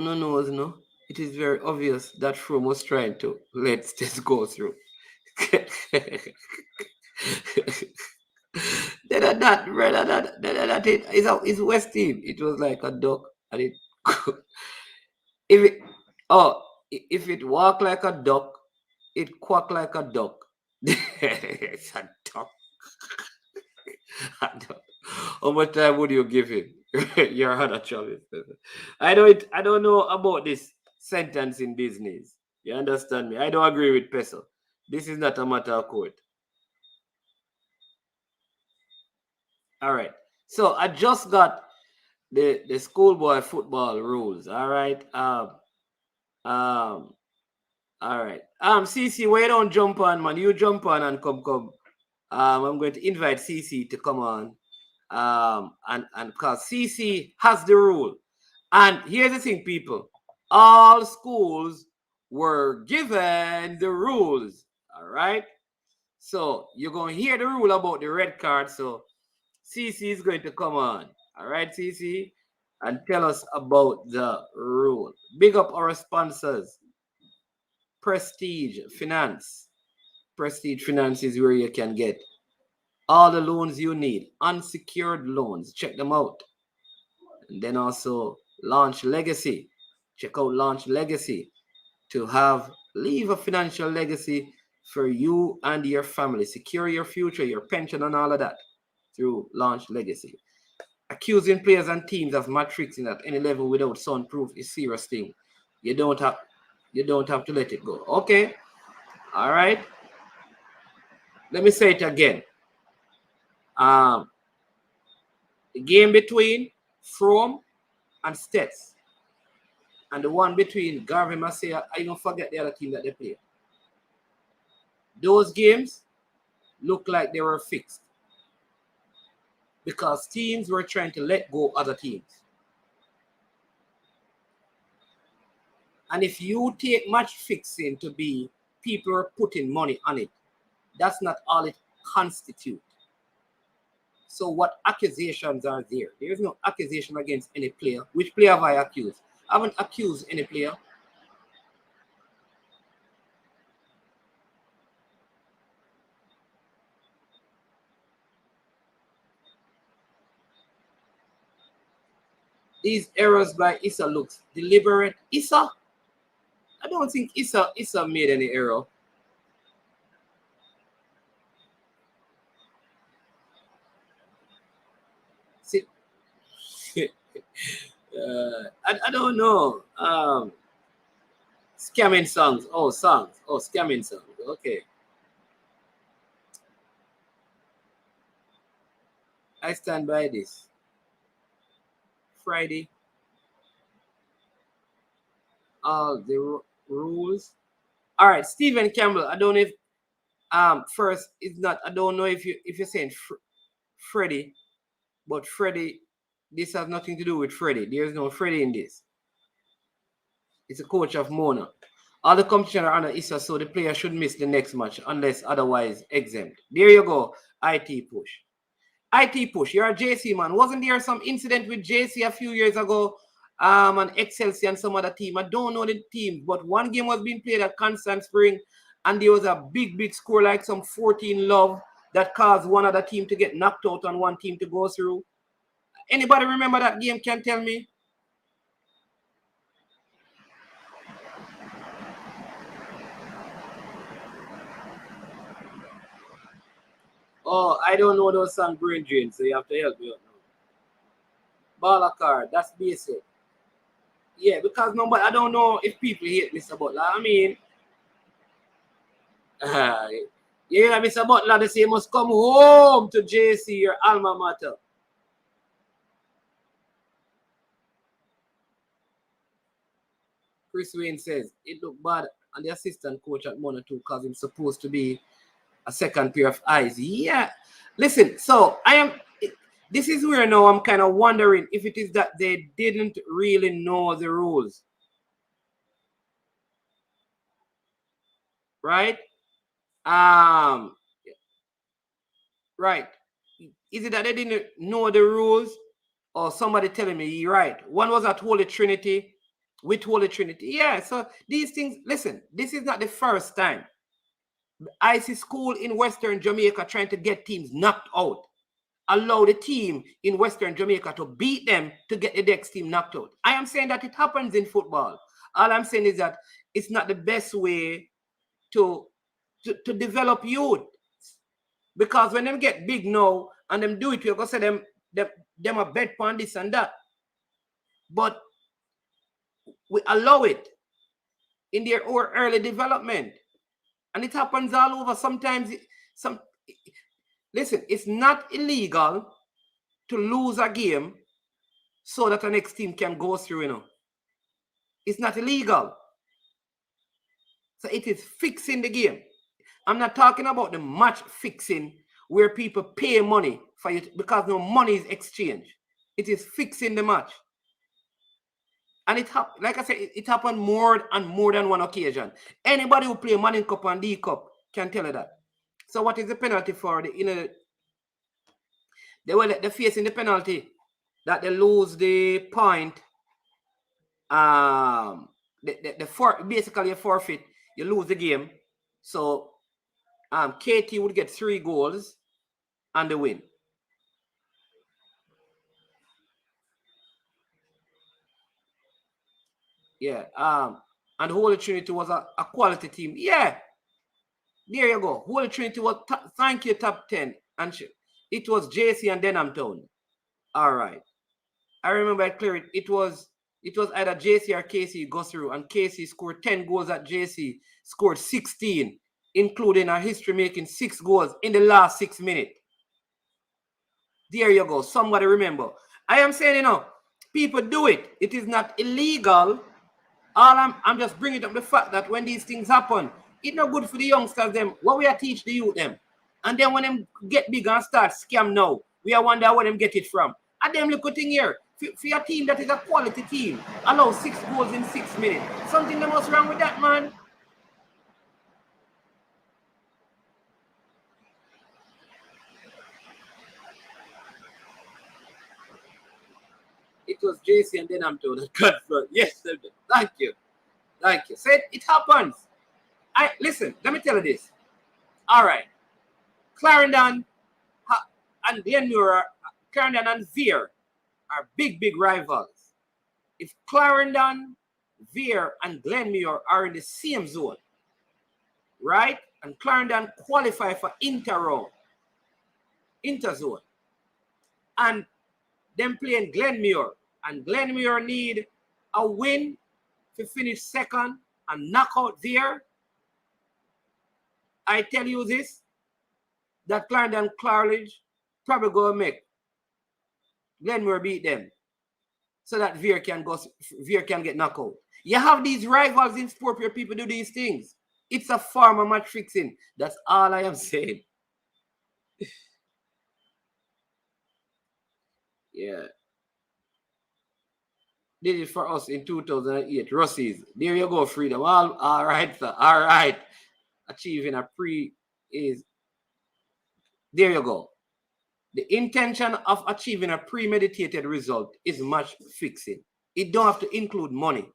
No. It is very obvious that Froome was trying to let this go through. It's West team. It was like a duck, and it if it if it walk like a duck, it quack like a duck. It's a duck. How much time would you give him? Your other Travis. I don't know about this sentence in business. You understand me? I don't agree with Peso. This is not a matter of court. All right. So I just got the schoolboy football rules. All right. All right. CC, why don't jump on, man? You jump on and come. I'm going to invite CC to come on. And because CC has the rule. And here's the thing, people. All schools were given the rules. All right. So you're going to hear the rule about the red card. So CC is going to come on. All right, CC, and tell us about the rule. Big up our sponsors. Prestige Finance. Prestige Finance is where you can get all the loans you need, unsecured loans. Check them out. And then also Launch Legacy. Check out Launch Legacy to leave a financial legacy for you and your family. Secure your future, your pension, and all of that through Launch Legacy. Accusing players and teams of matrixing at any level without sound proof is a serious thing. You don't have to let it go. Okay. All right. Let me say it again. The game between Froome and Stets and the one between Garvey Massey, I don't forget the other team that they play. Those games look like they were fixed because teams were trying to let go other teams. And if you take match fixing to be people are putting money on it, that's not all it constitutes. So what accusations are there? There is no accusation against any player. Which player have I accused? I haven't accused any player. These errors by Issa looks deliberate. Issa? I don't think Issa made any error. See, I don't know. Scamming songs. Oh, songs. Oh, scamming songs. Okay. I stand by this. Friday. All the rules. All right, Stephen Campbell. I don't know if first it's not. I don't know if you're saying Freddie, but Freddie. This has nothing to do with Freddie. There's no Freddie in this. It's a coach of Mona. All the competition are under Issa, so the player should miss the next match unless otherwise exempt. There you go. IT push. IT push. You're a JC man. Wasn't there some incident with JC a few years ago? And Excelsior and some other team. I don't know the team, but one game was being played at Constant Spring, and there was a big score, like some 14 love, that caused one other team to get knocked out and one team to go through. Anybody remember that game? Can tell me? Oh, I don't know those song brain drain, so you have to help me out now. Baller card, that's basic. Yeah, because nobody, I don't know if people hate Mr. Butler. I mean, yeah, Mr. Butler, they say must come home to JC, your alma mater. Chris Wayne says it looked bad on the assistant coach at Mona too, because he's supposed to be a second pair of eyes. Yeah. Listen, so this is where now I'm kind of wondering if it is that they didn't really know the rules. Right? Right. Is it that they didn't know the rules? Or somebody telling me you're right? One was at Holy Trinity with Holy Trinity. Yeah, so these things, listen, this is not the first time. I see school in Western Jamaica trying to get teams knocked out. Allow the team in Western Jamaica to beat them to get the next team knocked out. I am saying that it happens in football. All I'm saying is that it's not the best way to develop youth. Because when them get big now and them do it, you're gonna say them a bet on this and that. But we allow it in their early development. And it happens all over. Sometimes listen, it's not illegal to lose a game so that the next team can go through, It's not illegal. So it is fixing the game. I'm not talking about the match fixing where people pay money for it because no money is exchanged. It is fixing the match. And like I said, it happened more and more than one occasion. Anybody who play Manning Cup and D Cup can tell you that. So what is the penalty for they're facing the penalty that they lose the point. Basically a forfeit. You lose the game. So KT would get 3 goals and the win. Yeah. And Holy Trinity was a quality team. Yeah. There you go. Holy Trinity was thank you, top 10. And it was JC and Denham Town. All right. I remember it clearly. It was either JC or KC go through, and KC scored 10 goals at JC, scored 16, including a history making 6 goals in the last 6 minutes. There you go. Somebody remember. I am saying, people do it. It is not illegal. All I'm just bringing up the fact that when these things happen, it's not good for the youngsters them. What we are teach the youth them. And then when them get big and start scam now, we are wonder where them get it from. And them look at thing here. For a team that is a quality team, allow 6 goals in 6 minutes. Something that must wrong with that, man. It was JC and then I'm told that. Yes, thank you. Thank you. Said it happens. Listen, let me tell you this. All right. Clarendon and Glenmure, Clarendon and Veer are big rivals. If Clarendon, Veer, and Glenmure are in the same zone, right? And Clarendon qualify for interzone, and them playing Glenmure, and Glenmure need a win to finish second and knock out Veer. I tell you this, that Clarendon College probably go make Glenmure beat them so that Veer can get knocked out. You have these rivals in sport where people do these things. It's a form of match fixing. That's all I am saying. Yeah. Did it for us in 2008. Russies. There you go, Freedom. All right, sir. All right. Achieving a pre is... There you go. The intention of achieving a premeditated result is match fixing. It don't have to include money.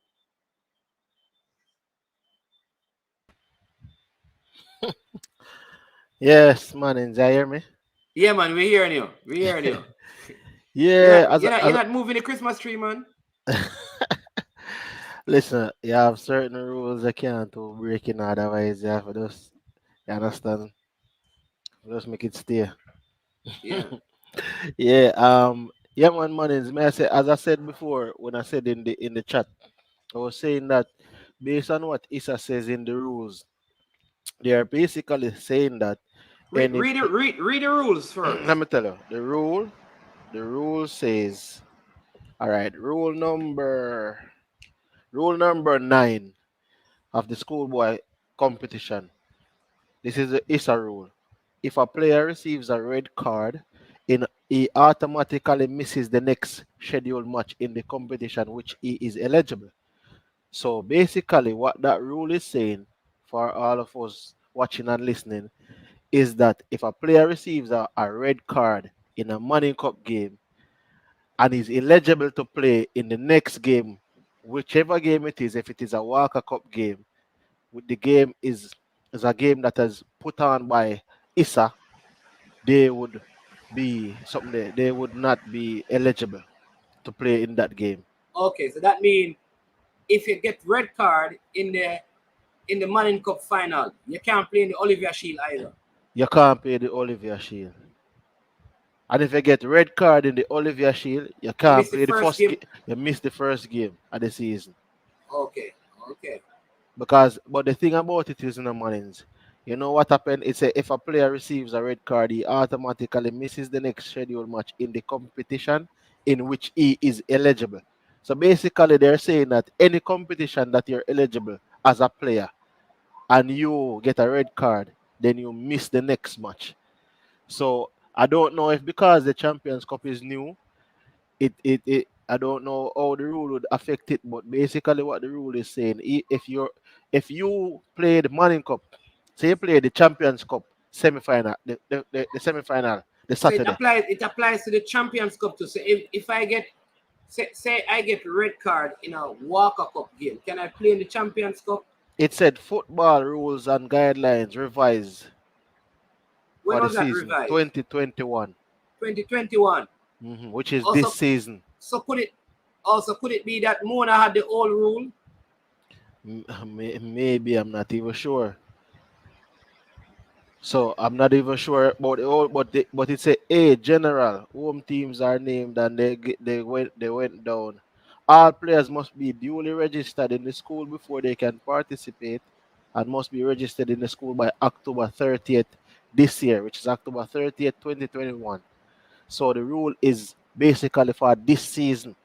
Yes, man, you hear me? Yeah, man, we're hearing you. We're hearing you. Yeah, you're not moving the Christmas tree, man. listen, you have certain rules you can't do breaking, otherwise you have to just, you understand? Just make it stay. Yeah. Yeah, man, Munnins, may I say, as I said before, when I said in the chat, I was saying that based on what Issa says in the rules, they are basically saying that Read the rules first. let me tell you, the rule says, all right, rule number 9 of the schoolboy competition. This is the ISA rule. If a player receives a red card, he automatically misses the next scheduled match in the competition which he is eligible. So basically, what that rule is saying for all of us watching and listening is that if a player receives a red card in a Money Cup game and is eligible to play in the next game whichever game it is, if it is a Walker Cup game, with the game is a game that is put on by ISA, they would be something they would not be eligible to play in that game. Okay, so that means if you get red card in the Manning Cup final, you can't play in the Olivia Shield either. You can't play the Olivia Shield. And if you get red card in the Olivia Shield, you You can't miss the play the first first game. you miss the first game of the season. Okay, okay. Because but the thing about it is in the mornings, you know what happened? It's a, if a player receives a red card, he automatically misses the next scheduled match in the competition in which he is eligible. So basically they're saying that any competition that you're eligible as a player and you get a red card, then you miss the next match. So I don't know if because the Champions Cup is new, it I don't know how the rule would affect it, but basically what the rule is saying, if you play the Manning Cup, say you play the Champions Cup semi-final, the semi-final, the So Saturday, it applies to the Champions Cup too. So if I get say I get red card in a Walker Cup game, can I play in the Champions Cup? it said football rules and guidelines revised When for the was that season revised? 2021, 2021. which is Also, this season. so could it be that Mona had the old rule? Maybe I'm not even sure. So I'm not even sure about the all, but it's a general. Home teams are named and they went down. All players must be duly registered in the school before they can participate, and must be registered in the school by October 30th this year, which is October 30th, 2021. So the rule is basically for this season,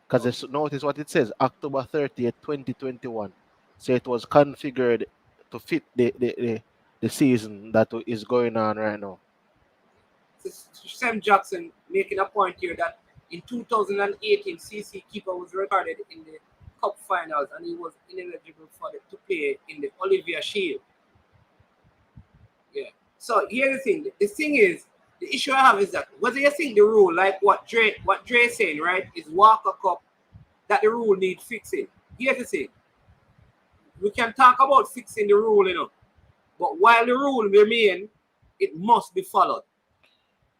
because notice what it says, October 30th, 2021. So it was configured to fit the season that is going on right now. Sam Jackson making a point here that in 2018, CC Keeper was recorded in the Cup finals and he was ineligible to play in the Olivia Shield. Yeah. So here's the thing. The thing is, the issue I have is that whether you think the rule, like what Dre is saying, right, is Walker Cup, that the rule needs fixing. Here's the thing. We can talk about fixing the rule, but while the rule remain, it must be followed.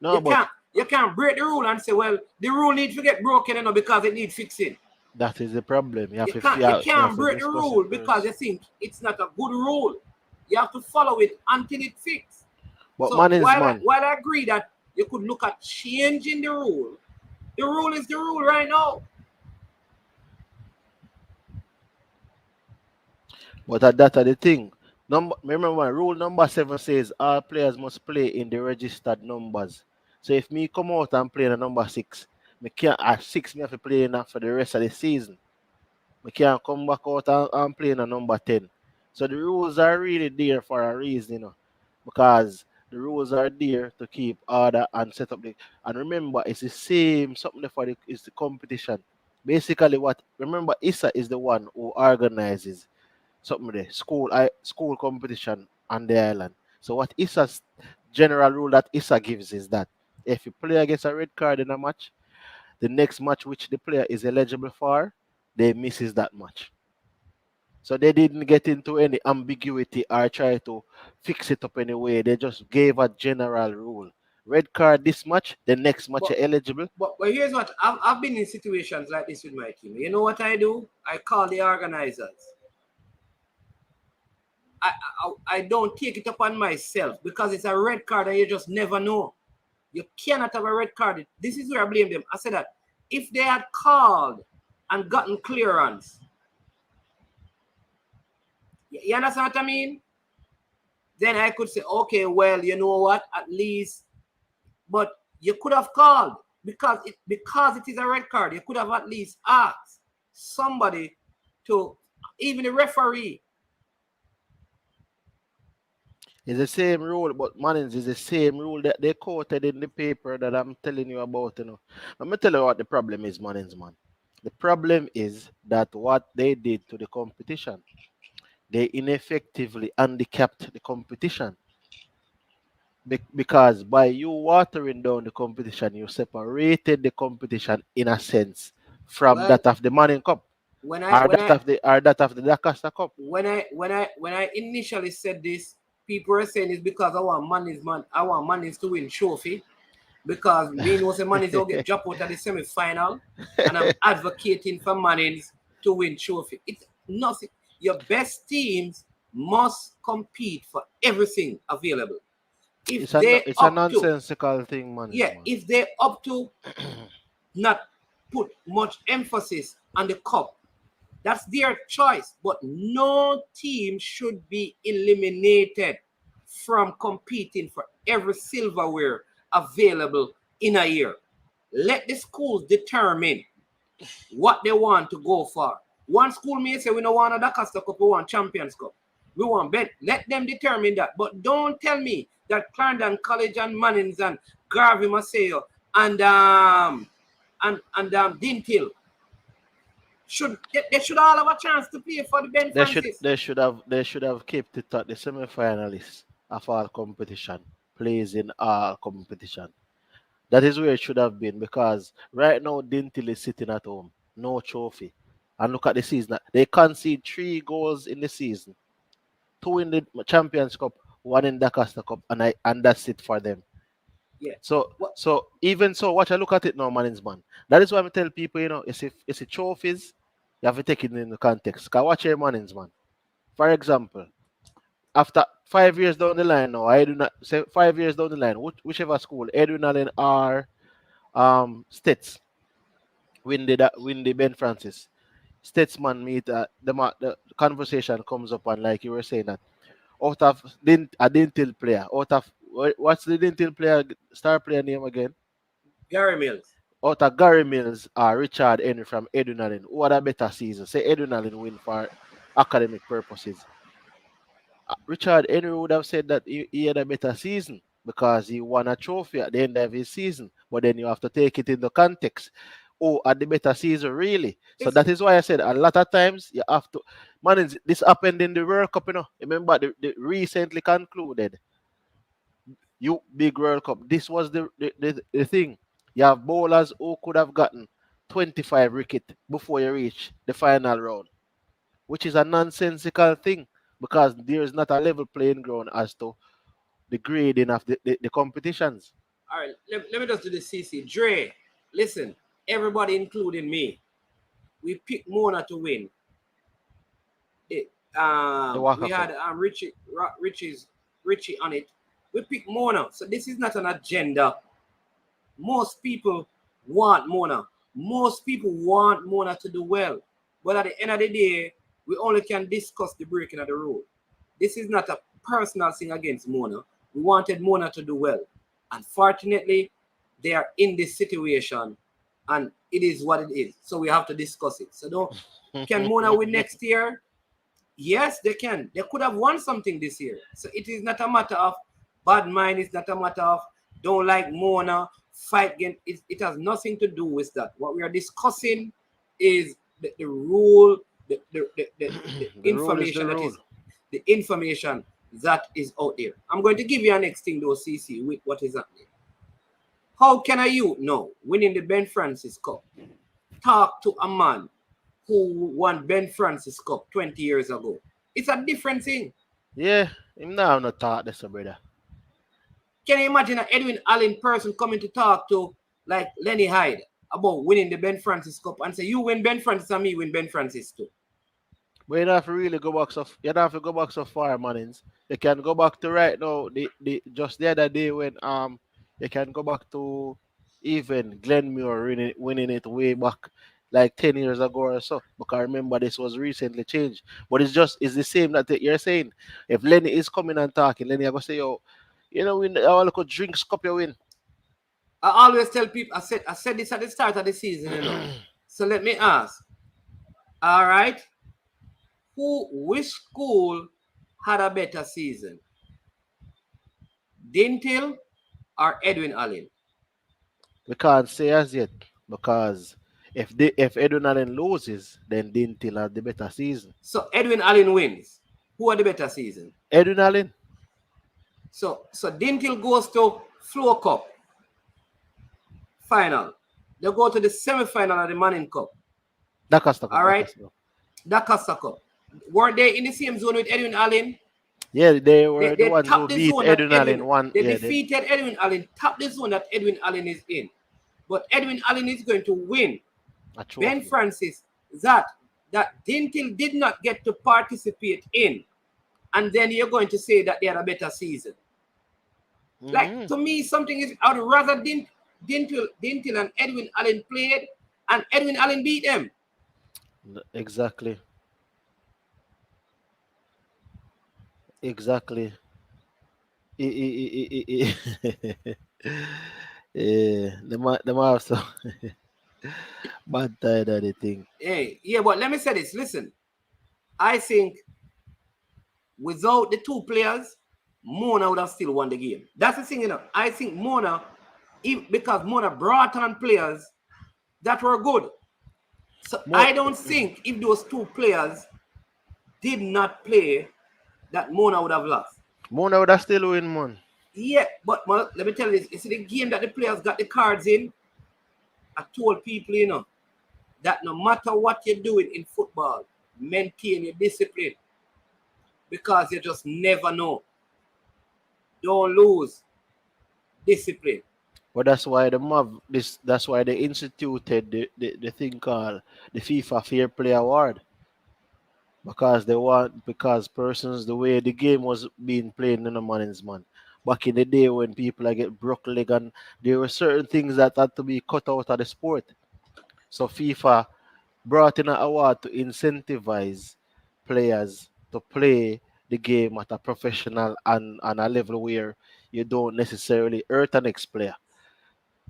No, but You can't break the rule and say, well, the rule needs to get broken, because it needs fixing. that is the problem. You have to You can't to break the discuss rule it because first. you think it's not a good rule. You have to follow it until it fixed. But So man is man. while I agree that you could look at changing the rule is the rule right now. But that are the thing. Remember, rule number 7 says all players must play in the registered numbers. So if me come out and play in a number 6, me can't at 6 me have to play enough for the rest of the season. We can't come back out and play in a number 10. So the rules are really there for a reason, because the rules are there to keep order and set up the. And remember, it's the same something for it's the competition. Basically, what remember, ISA is the one who organizes something the school competition on the island. So what ISA's general rule that ISA gives is that if you play against a red card in a match, the next match which the player is eligible for, they misses that match. So they didn't get into any ambiguity or try to fix it up anyway. They just gave a general rule. Red card this match, the next match But you're eligible. but here's what I've been in situations like this with my team. You know what I do? I call the organizers. I don't take it upon myself because it's a red card and you just never know. You cannot have a red card. This is where I blame them. I said that if they had called and gotten clearance, you understand what I mean? Then I could say, okay, well, you know what? At least, but you could have called because it is a red card. You could have at least asked somebody to, even the referee. It's the same rule, but Mannings is the same rule that they quoted in the paper that I'm telling you about. Let me tell you what the problem is, Mannings, man. The problem is that what they did to the competition, they ineffectively handicapped the competition. Because by you watering down the competition, you separated the competition in a sense from Well, that of the Manning Cup. when I when I that of the Dakasta Cup. when I initially said this, people were saying it's because I want Mons to win trophy because me knows the Mons will get dropped out of the semi-final, and I'm advocating for Mons to win trophy. It's nothing. Your best teams must compete for everything available. If they It's a up to nonsensical thing, man. if they up to not put much emphasis on the cup, that's their choice. But no team should be eliminated from competing for every silverware available in a year. Let the schools determine what they want to go for. One school may say we don't want a Dakasta Cup, we want Champions Cup. We want bet. Let them determine that. But don't tell me that Clarendon College and Mannings and Garvey Maceo and Dintil they should all have a chance to play for the Ben Francis. They should have kept it at the semi-finalists of all competition, plays in all competition. That is where it should have been because right now Dintil is sitting at home, no trophy. And look at the season. They concede 3 goals in the season. 2 in the Champions Cup, 1 in the Costa Cup, and that's it for them. Yeah. So even so, watch I look at it now, man. That is why I tell people, it's a trophies, you have to take it in the context. Cause watch your man. For example, after 5 years down the line now, I do not say 5 years down the line, whichever school, Edwin Allen or States win the Ben Francis. Statesman meet the conversation comes up and like you were saying that out of a Dintil player, what's the Dintil player star player name again? Gary Mills. Out of Gary Mills or Richard Henry from Edwin Allen, who had a better season? Say Edwin Allen win for academic purposes. Richard Henry would have said that he had a better season because he won a trophy at the end of his season. But then you have to take it into context. Oh, at the better season, really? So that is why I said a lot of times you have to. Man, this happened in the World Cup, Remember, the recently concluded big World Cup. This was the thing. You have bowlers who could have gotten 25 wicket before you reach the final round, which is a nonsensical thing because there is not a level playing ground as to the grading of the competitions. All right, let me just do the CC. Dre, listen, everybody, including me, we picked Mona to win. We had Richie on it. We picked Mona, so this is not an agenda. Most people want Mona. Most people want Mona to do well. But at the end of the day, we only can discuss the breaking of the rule. This is not a personal thing against Mona. We wanted Mona to do well. Unfortunately, they are in this situation and it is what it is. So we have to discuss it. So can Mona win next year? Yes, they can. They could have won something this year. So it is not a matter of bad mind. It's not a matter of don't like Mona, fight against. It has nothing to do with that. What we are discussing is the rule, the information the information that is out there. I'm going to give you a next thing though, CC, with what is happening. How can a youth know winning the Ben Francis Cup talk to a man who won Ben Francis Cup 20 years ago? It's a different thing. Yeah, him now not talk this, brother. Can you imagine an Edwin Allen person coming to talk to like Lenny Hyde about winning the Ben Francis Cup and say you win Ben Francis and me win Ben Francis too? But you don't have to really go back you don't have to go back so far, Mannings. You can go back to right now, the just the other day when you can go back to even Glenmuir winning it way back like 10 years ago or so. Because I remember this was recently changed. But it's the same that you're saying. If Lenny is coming and talking, Lenny I go say, yo, win our little drinks cup you win. I always tell people, I said this at the start of the season, So let me ask. All right. Which school had a better season? Dintil or Edwin Allen? We can't say as yet because if Edwin Allen loses, then Dintil has the better season. So Edwin Allen wins. Who had the better season? Edwin Allen. So Dintil goes to Floor Cup final. They go to the semi-final of the Manning Cup. Dakasta Cup. All right. that Costa Cup. Weren't they in the same zone with Edwin Allen? Yeah, they were the They ones who tapped the beat zone that Edwin Allen Edwin, one. they Yeah, defeated Edwin Allen, tapped the zone that Edwin Allen is in. But Edwin Allen is going to win. a Ben trophy. Francis, that Dintil did not get to participate in, and then you're going to say that they had a better season. Like, to me, something is, I would rather Dintil and Edwin Allen played, and Edwin Allen beat them. Exactly. Exactly. Yeah, them also bad tired of the thing. Hey, yeah, but let me say this. Listen, I think without the two players, Mona would have still won the game. That's the thing, you know. I think Mona, because Mona brought on players that were good. So More, I don't think if those two players did not play, that Mona would have lost. Mona would have still win, man. Yeah, but well, let me tell you this. It's the game that the players got the cards in. I told people, you know, that no matter what you're doing in football, maintain your discipline because you just never know. Don't lose discipline. But that's why the mob this that's why they instituted the thing called the FIFA Fair Play Award. Because persons the way the game was being played in the man's man. Back in the day when people like get broke leg and there were certain things that had to be cut out of the sport. So FIFA brought in an award to incentivize players to play the game at a professional and a level where you don't necessarily hurt the next player.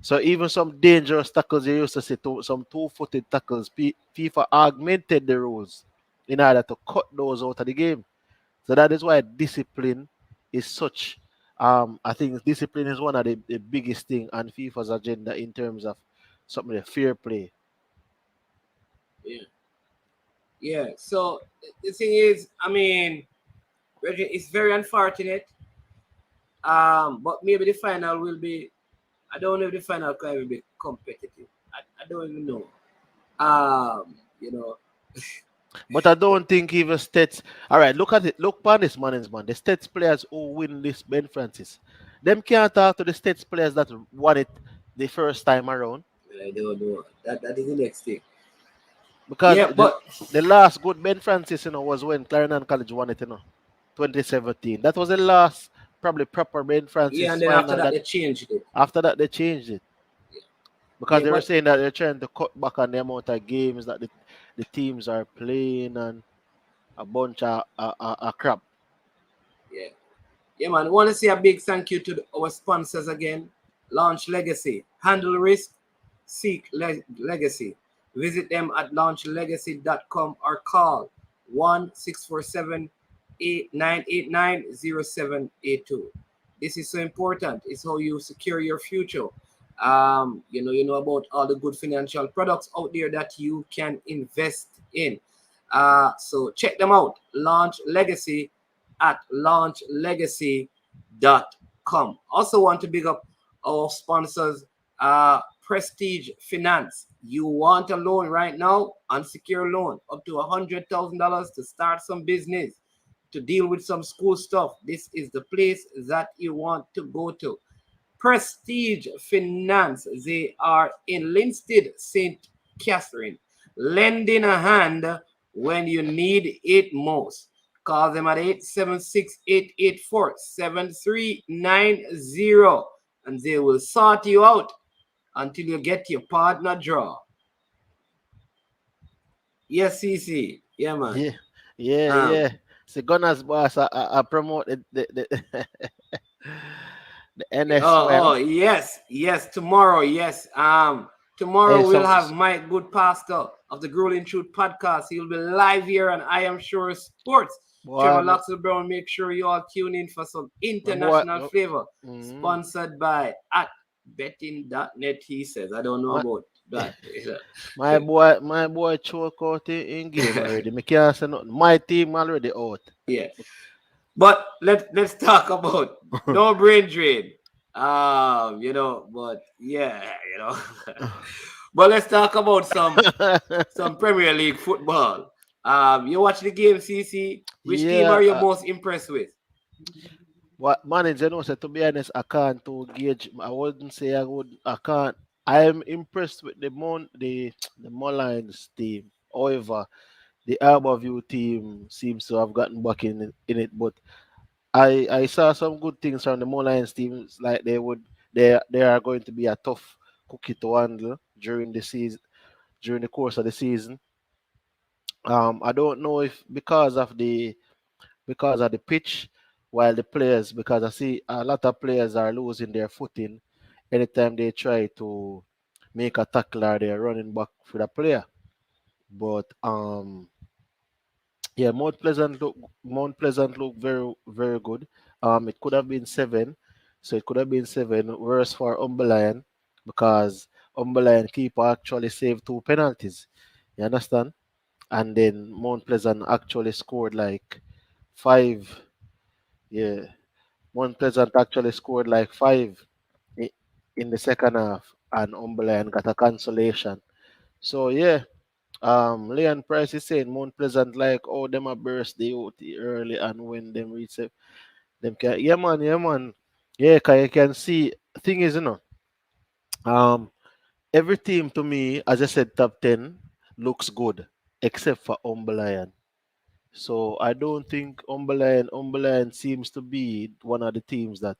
So even some dangerous tackles you used to see, some two-footed tackles, FIFA augmented the rules in order to cut those out of the game. So that is why discipline is such. I think discipline is one of the biggest thing on FIFA's agenda in terms of something like fair play. Yeah. Yeah. So the thing is, I mean, it's very unfortunate. But maybe the final will be. I don't know if the final can even be competitive. I don't even know. You know. But I don't think even States. All right, look at it. Look upon this man's man. The States players who win this Ben Francis, them can't talk to the States players that won it the first time around I don't know. That is the next thing. because Yeah, but the last good Ben Francis, was when Clarendon College won it, 2017. That was the last probably proper Ben yeah, Francis and then after final. that That they changed it. after that they changed it because Yeah, they were but saying that they're trying to cut back on the amount of games that the teams are playing and a bunch of crap. yeah. Yeah, man. Want to say a big thank you to our sponsors again. Launch Legacy. Handle risk, seek legacy. Visit them at launchlegacy.com or call 1-647-989-0782. This is so important. It's how you secure your future. You know about all the good financial products out there that you can invest in. So check them out. Launch Legacy at launchlegacy.com. Also want to big up our sponsors, Prestige Finance. You want a loan right now, unsecured loan, up to $100,000 to start some business, to deal with some school stuff. This is the place that you want to go to. Prestige Finance. They are in Linstead, St. Catherine, lending a hand when you need it most. Call them at 876-884-7390 and they will sort you out until you get your partner draw. Yes, CC. Yeah, man. Yeah, yeah, Um, yeah. So Gunners boss, I promote the NS oh, well. yes, yes. Tomorrow, yes. Hey, Tomorrow we'll so, have Mike Good Pastor of the Grueling Truth podcast. He'll be live here on I Am Sure Sports. boy, Trevor Loxley Brown, make sure you all tune in for some my boy, international flavor. mm, Sponsored by at betting.net, he says. I don't know my, about that. my boy choke out in game already. Me can't say nothing. My team already out. Yeah. But let's talk about no brain drain. But yeah. But let's talk about some Premier League football. You watch the game, CC. Which team Yeah, are you most impressed with? what manager knows, to be honest, I can't to gauge. I wouldn't say I would. I can't. I'm impressed with the Mullins team. However, the Harborview team seems to have gotten back in it. But I saw some good things from the Mullins teams, like they are going to be a tough cookie to handle during the season, during the course of the season. I don't know if because of the pitch, while the players, because I see a lot of players are losing their footing anytime they try to make a tackle or they're running back for the player. But yeah, Mount Pleasant look very very good. It could have been seven, so it could have been seven. Worse for Umberlion because Umberlion keeper actually saved two penalties. You understand? And then Mount Pleasant actually scored like five. Yeah, Mount Pleasant actually scored like five i- in the second half, and Umberland got a consolation. So yeah, Leon Price is saying Mount Pleasant like oh them a burst the OT early and when them reach them can yeah man yeah 'cause you can see thing is um every team to me as I said top 10 looks good except for Umberland. So I don't think Umberland seems to be one of the teams that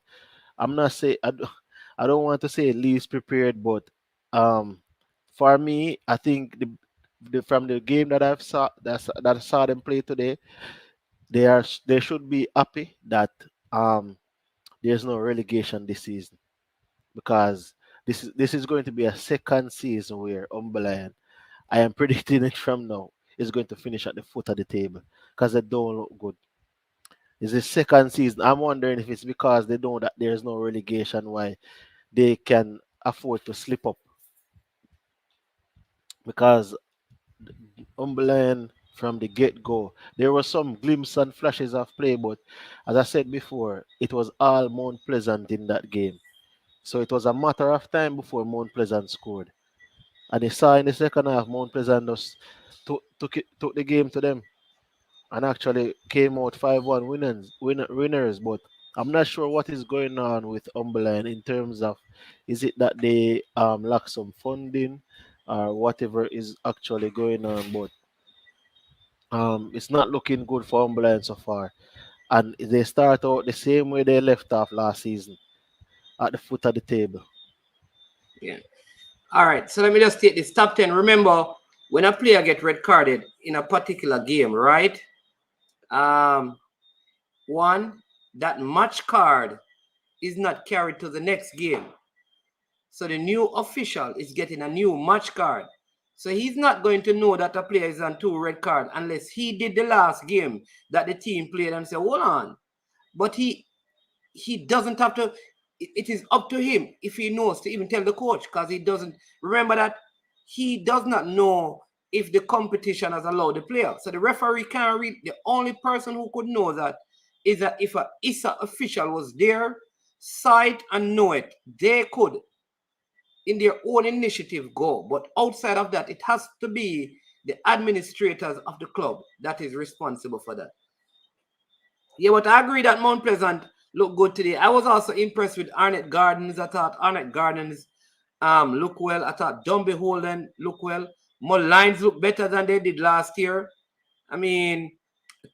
I'm not say I don't want to say least prepared, but um, for me, I think from the game that that I saw them play today, they should be happy that um there's no relegation this season because this is going to be a second season where Umberland, I am predicting it from now, is going to finish at the foot of the table because they don't look good. It's the second season. I'm wondering if it's because they know that there's no relegation why they can afford to slip up because Umberland from the get go, there were some glimpses and flashes of play, but as I said before, it was all Mount Pleasant in that game. So it was a matter of time before Mount Pleasant scored. And they saw in the second half, Mount Pleasant just took the game to them and actually came out 5-1 winners. But I'm not sure what is going on with Umberland in terms of is it that they lack some funding or whatever is actually going on. But it's not looking good for Umberland so far. And they start out the same way they left off last season at the foot of the table. Yeah. All right. So let me just take this top 10. Remember, when a player get red carded in a particular game, right? Um, one, that match card is not carried to the next game. So the new official is getting a new match card. So he's not going to know that a player is on two red card unless he did the last game that the team played and say, hold on. But he doesn't have to. It is up to him if he knows to even tell the coach because he doesn't remember that he does not know if the competition has allowed the player. So the referee can't read. The only person who could know that is that if a ISA official was there, saw it and know it, they could in their own initiative go. But outside of that, it has to be the administrators of the club that is responsible for that. Yeah, but I agree that Mount Pleasant looked good today. I was also impressed with Arnett Gardens. I thought Arnett Gardens look well. I thought Dumby Holden look well. Mullines look better than they did last year. I mean,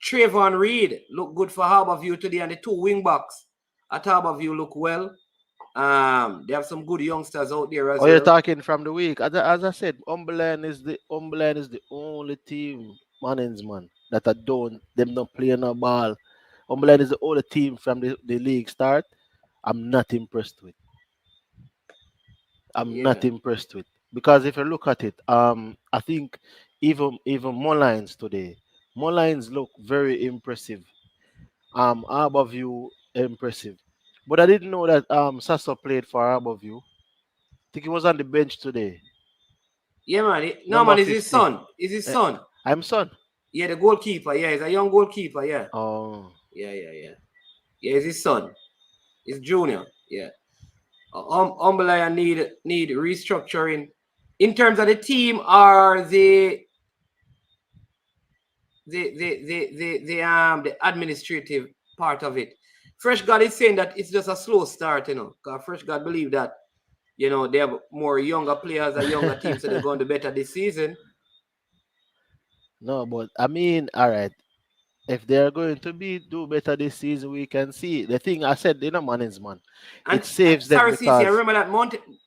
Trayvon Reed looked good for Harborview today, and the two wing backs at Harborview look well. They have some good youngsters out there as Oh, you're well. talking from the week. As I said, Umberland is the only team, Mannings man, that I don't them not playing no ball. Umberland is the only team from the league start. I'm not impressed with. I'm Yeah. not impressed with because if you look at it, I think even Mullines today, Mullines look very impressive. Harborview impressive, but I didn't know that Sasso played for Harborview. I think he was on the bench today. Yeah, man. No, Number man, it's his 50. son. It's his Eh, son. I'm son. Yeah, the goalkeeper. Yeah, he's a young goalkeeper. Yeah. Oh, Yeah, yeah, yeah. Yeah, it's his son. It's junior. Yeah. Umberland need restructuring in terms of the team. Are they the administrative part of it. Fresh God is saying that it's just a slow start, because Fresh God believe that they have more younger players, a younger team, so they're going to better this season. No, but I mean, all right. If they're going to be do better this season, we can see the thing I said. Mannings, man, it And saves them sorry, CC, I because remember that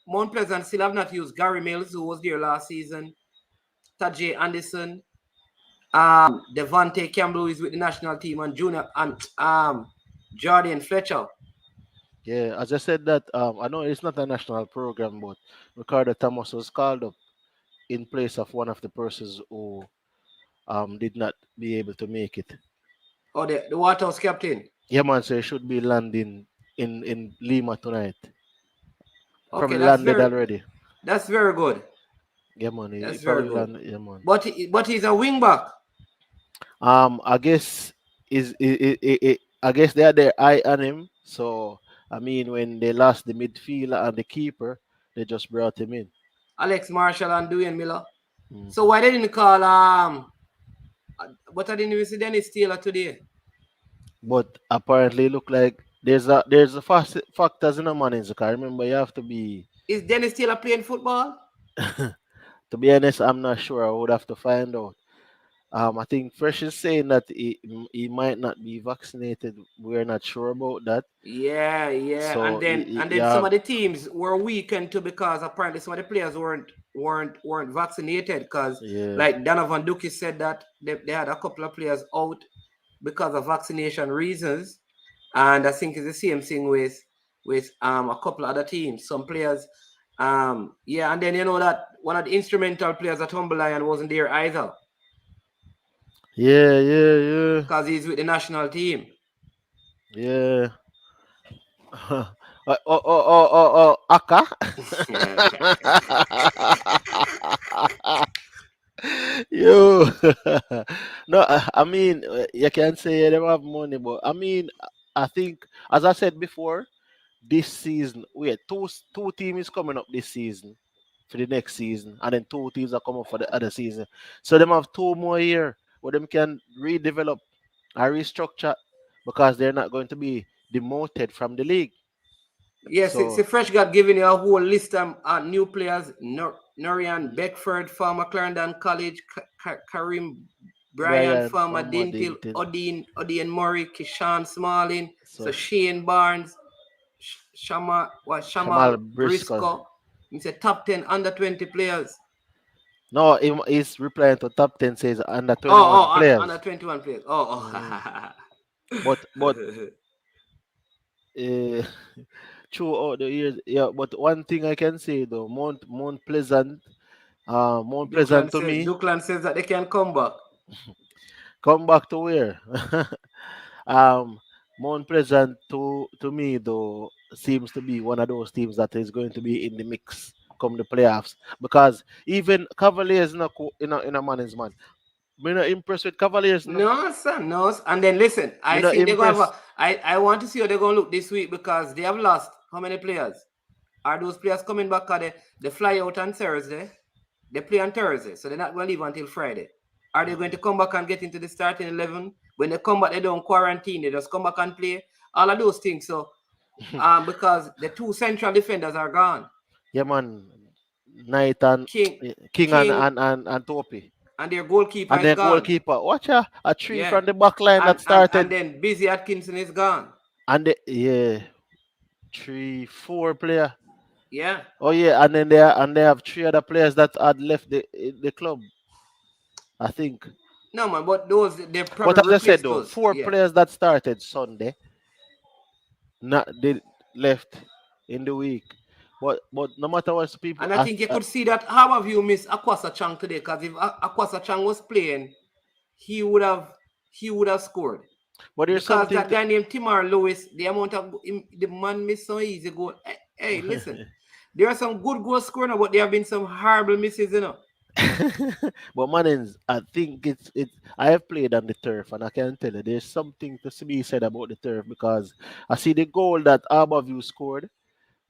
Mount Pleasant still have not used Gary Mills, who was there last season, Tajay Anderson, Devontae Campbell, who is with the national team, and Junior and Jordan Fletcher. yeah, as I said that I know it's not a national program, but Ricardo Thomas was called up in place of one of the persons who did not be able to make it. Or the White House captain. Yeah, man, so he should be landing in Lima tonight. Okay, Probably landed already. that's very good. Yeah, man, he That's very probably good. landed. Yeah, man. But he's a wing back. I guess I guess they had their eye on him. So I mean, when they lost the midfielder and the keeper, they just brought him in. Alex Marshall and Dwayne Miller. So Mhm. why they didn't call but I didn't even see Dennis Taylor today. But apparently, look like there's a factors in a man in the car. Remember, you have to be. Is Dennis Taylor playing football? To be honest, I'm not sure. I would have to find out. I think Fresh is saying that he might not be vaccinated. We're not sure about that. Yeah. And So then some yeah, of the teams were weakened too because apparently some of the players weren't vaccinated because yeah, like Donovan Duke said that they had a couple of players out because of vaccination reasons. And I think it's the same thing with a couple of other teams. Some players yeah, and then that one of the instrumental players at Humble Lion wasn't there either yeah, because he's with the national team. yeah. Aka. Yo, no, I mean, you can say they don't have money, but I mean, I think, as I said before, this season, wait, two teams is coming up this season for the next season, and then two teams are coming up for the other season. So them have 2 more year where them can redevelop and restructure because they're not going to be demoted from the league. Yes, it's So a fresh got given you a whole list of new players. Norian Beckford, former Clarendon College, Karim Bryant, Brian former from Dintil, Maddington. Odin Murray, Kishan Smalling, So so Shane Barnes, Shama Shamal Briscoe. Briscoe. It's a top 10 under 20 players. No, he's replying to top 10 says under Oh, 21 under players. 21 players. Oh, Mhm. But oh. uh, throughout the years, yeah. But one thing I can say though, Mount Pleasant, Mount Pleasant to me, Dukeland says that they can come back. come back to where? um, Mount Pleasant to me though seems to be one of those teams that is going to be in the mix come the playoffs because even Cavaliers in a management. Me not impressed with Cavaliers, no. No, son, no. And then listen, Me I not think they're gonna have impressed. I want to see how they're gonna look this week because they have lost how many players? Are those players coming back? Or they fly out on Thursday? They play on Thursday, so they're not gonna leave until Friday. Are they going to come back and get into the starting 11? When they come back, they don't quarantine. They just come back and play. All of those things. So, because the two central defenders are gone, Yeah, man. Knight and King, King King, and Topi. and their goalkeeper And is their gone. goalkeeper. Watch a three Yeah, from the back line that and started. then Busy Atkinson is gone. And yeah, 3, 4 player. Yeah. Oh yeah, and then they have 3 other players that had left the club, I think. No man, but those they But probably as I said replaced though, those. 4 Yeah. players that started Sunday, not they left in the week. But no matter what people And I think you could see that how have you missed Akwasa Chang today? Because if Akwasa Chang was playing, he would have scored. but there's Because something that to, guy named Timar Lewis, the amount of the man missed so easy goal. Hey, listen, there are some good goals scored, but there have been some horrible misses. but Mannings, I think it's. I have played on the turf, and I can tell you there's something to be said about the turf because I see the goal that Arborview scored,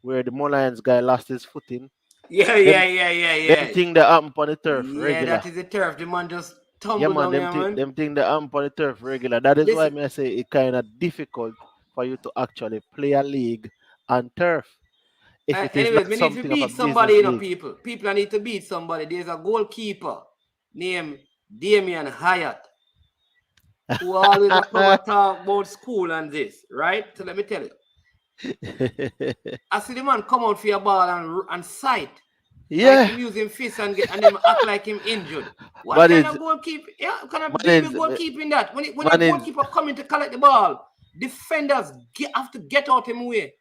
where the Mullins guy lost his footing. Yeah, Them yeah, yeah, yeah, them yeah. thing that happen on the turf Yeah, regular. that is the turf. The man just Yeah, tumble man, down here, man. them think the amp on the turf regular. That is why Listen, me I say it kind of difficult for you to actually play a league on turf if it is anyways, not we need to something of a beat somebody, business you know, league. people. People, I need to beat somebody. There's a goalkeeper named Damian Hyatt who always a come and talk about school and this, right? So let me tell you. I see the man come out for your ball and sight like Yeah, him using fist and them act like him injured. What man kind is of goalkeeper? Yeah, what kind of man baby is goalkeeping that? When a man is goalkeeper coming to collect the ball, defenders have to get out him way.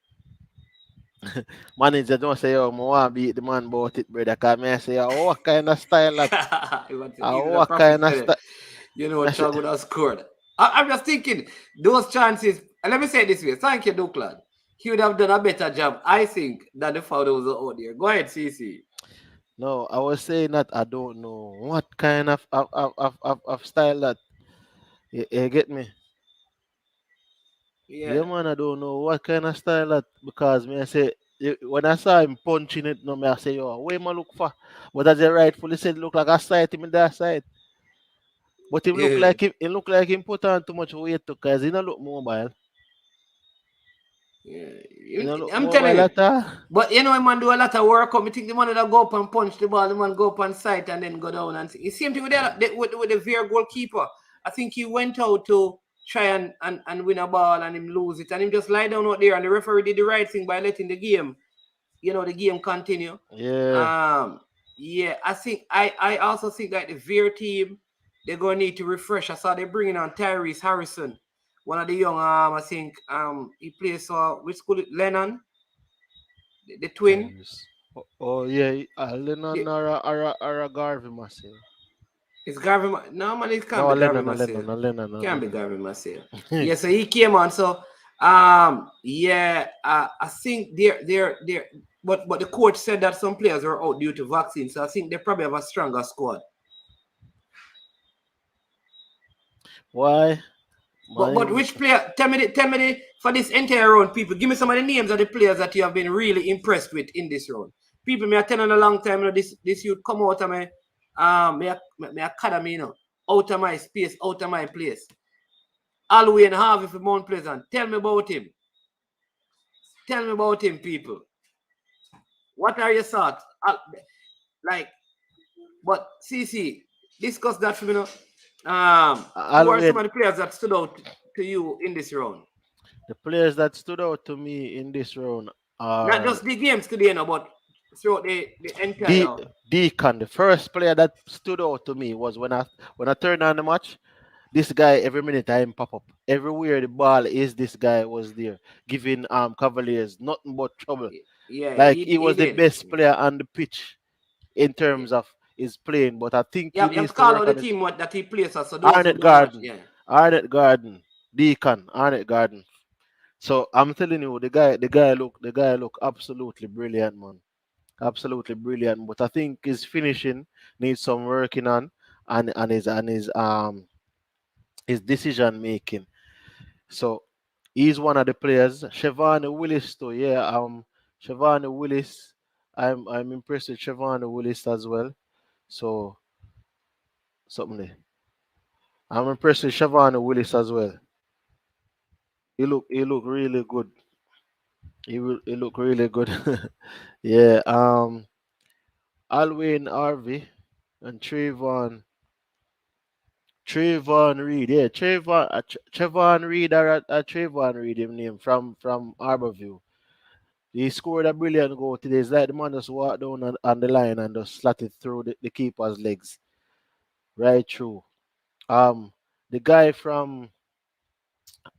manager don't say, oh, I want to beat the man about it, brother. Cause me I say, oh, what kind of style that? He wants to give Oh, it a what practice kind of today. style? You know, Chag would have scored. I'm just thinking those chances. And let me say it this way. Thank you, Duckland. He would have done a better job, I think, than the foul that was out there. Go ahead, CC. No, I was saying that I don't know what kind of style that. You get me? Yeah. Yeah, man, I don't know what kind of style that because me I say when I saw him punching it, no, me I say, yo, where am I look for? But as I rightfully said, look like I sight him in that side. But him look Yeah. like him put on too much weight too, cause he don't look mobile. He Yeah. don't look I'm telling mobile you. at all. But you know, when man do a lot of work up, I think the man that go up and punch the ball, the man go up on sight and then go down and see. It same thing with the VR goalkeeper. I think he went out to try and win a ball and him lose it and him just lie down out there and the referee did the right thing by letting the game, the game continue. Yeah, Um, yeah, I also think that the VR team they're gonna need to refresh. I saw they're bringing on Tyrese Harrison, one of the young I think he plays for which school? Lennon, the twin. Tyrese. Oh yeah, Lennon The, or a Garvey Massive. it's Garvin. No man, it can't No, be a Garvin Lennon, a Marcel. Lennon, a Lennon, a Can't be Lennon. Garvin Marcel. Yeah, so he came on. So yeah, I think they're but the coach said that some players were out due to vaccine. So I think they probably have a stronger squad. Why? But Man, which player? Tell me for this entire round, people. Give me some of the names of the players that you have been really impressed with in this round. People, me I tell in a long time, this youth come out of my academy, out of my space, out of my place. Alway and Harvey for Mount Pleasant. Tell me about him. Tell me about him, people. What are your thoughts? Like, but CC, discuss that for me now. Who are some Alwyn, of the players that stood out to you in this round? the players that stood out to me in this round Not are just the games today, but throughout the D entire. Deacon. The first player that stood out to me was when I turned on the match. This guy every minute I him pop up. Everywhere the ball is, this guy was there, giving Cavaliers nothing but trouble. Yeah, Like he he was the did. best player on the pitch in terms of his playing. But I think he You have needs to to call work out the on his team that he plays for. So those who Arnett don't watch, Garden. yeah. Arnett Garden. Deacon, Arnett Garden. So I'm telling you, the guy look absolutely brilliant, man. Absolutely brilliant. But I think his finishing needs some working on and his decision making. So he's one of the players. Shevani Willis too, yeah. Shevani Willis. I'm impressed with Shevani Willis as well. So something there. I'm impressed with Shevani Willis as well. He look really good. He look really good. Yeah. Alwyn Harvey and Trayvon Reed, yeah, Trayvon Reed or Trayvon Reed, him name from Harborview. He scored a brilliant goal today. It's like the man just walked down on the line and just slotted through the keeper's legs right through. Um, the guy from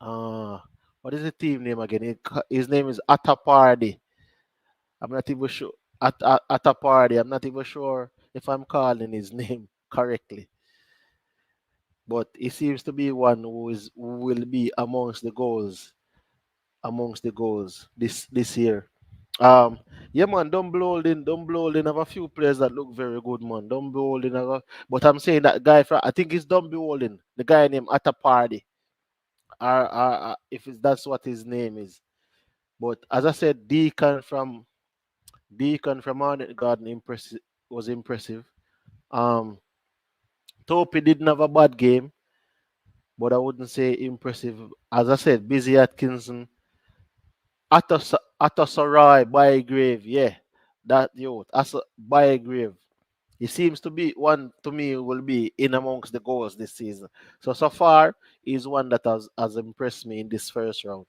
uh, what is the team name again? His name is Atapardi. I'm not even sure. Atapardi. I'm not even sure if I'm calling his name correctly, but he seems to be one who will be amongst the goals this year. Um, yeah, man, Dumble Holding have a few players that look very good, man. Dumble Holding but I'm saying that guy from I think it's Dumble Holding, the guy named Atapardi, if that's what his name is. But as I said, Deacon from Arnett Garden was impressive. Um, Topi didn't have a bad game, but I wouldn't say impressive. As I said, Busy Atkinson, Atasarai, Bygrave, yeah, that youth, Bygrave. He seems to be one to me will be in amongst the goals this season. So far, he's one that has impressed me in this first round.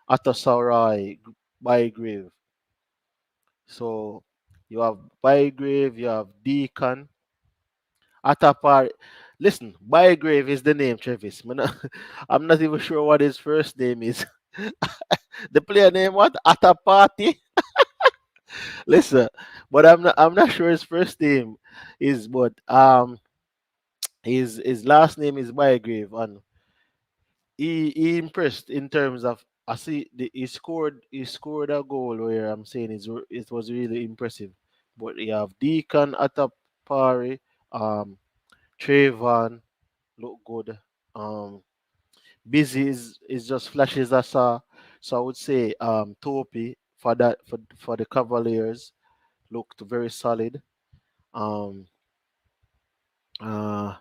Atasarai, Bygrave. So you have Bygrave, you have Deacon, Atapar. Listen, Bygrave is the name, Travis. I'm not even sure what his first name is. The player name what? Atapati. Listen, but I'm not sure his first name is, but his last name is Bygrave, and he impressed in terms of I see he scored a goal where I'm saying it was really impressive. But you have Deacon Atapari, um Trayvon look good. Um Busy is just flashes I saw. So I would say Topi for the Cavaliers looked very solid. Um uh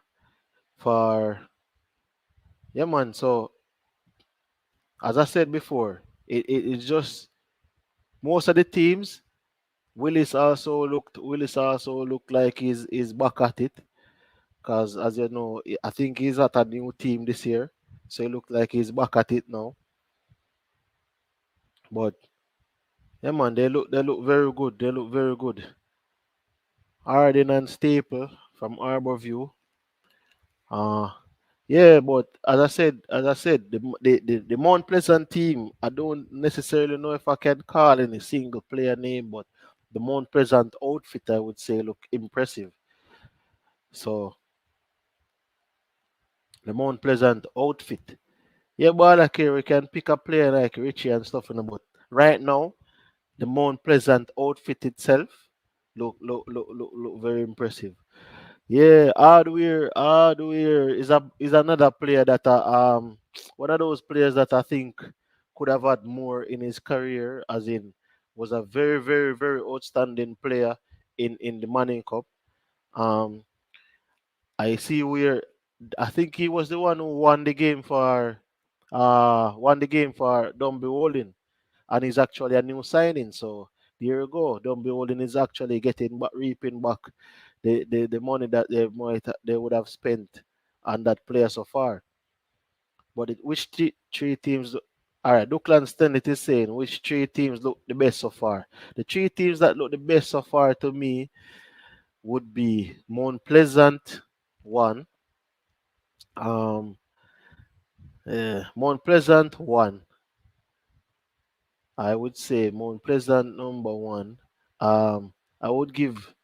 for yeah man, so as I said before, it's just most of the teams. Willis also looked like he's back at it because as you know, I think he's at a new team this year, so he looked like he's back at it now. But yeah, man, they look very good. They look very good. Arden and Staple from Arbor View. Uh yeah, but as I said, the Mount Pleasant team, I don't necessarily know if I can call any single player name, but the Mount Pleasant outfit I would say look impressive. So the Mount Pleasant outfit. Yeah, but like here we can pick a player like Richie and stuff in the but right now the Mount Pleasant outfit itself look very impressive. Yeah, Hardware is another player that one of those players that I think could have had more in his career, as in was a very very very outstanding player in the Manning Cup. Um, I see where I think he was the one who won the game for Dumby Holding, and he's actually a new signing. So there you go. Dumby Holding is actually getting back, reaping back the money that they would have spent on that player so far. But which three teams? All right, Duckland Stanley is saying which three teams look the best so far. The three teams that look the best so far to me would be Mount Pleasant, one. Um, Mount Pleasant, one. I would say Mount Pleasant number one. I would give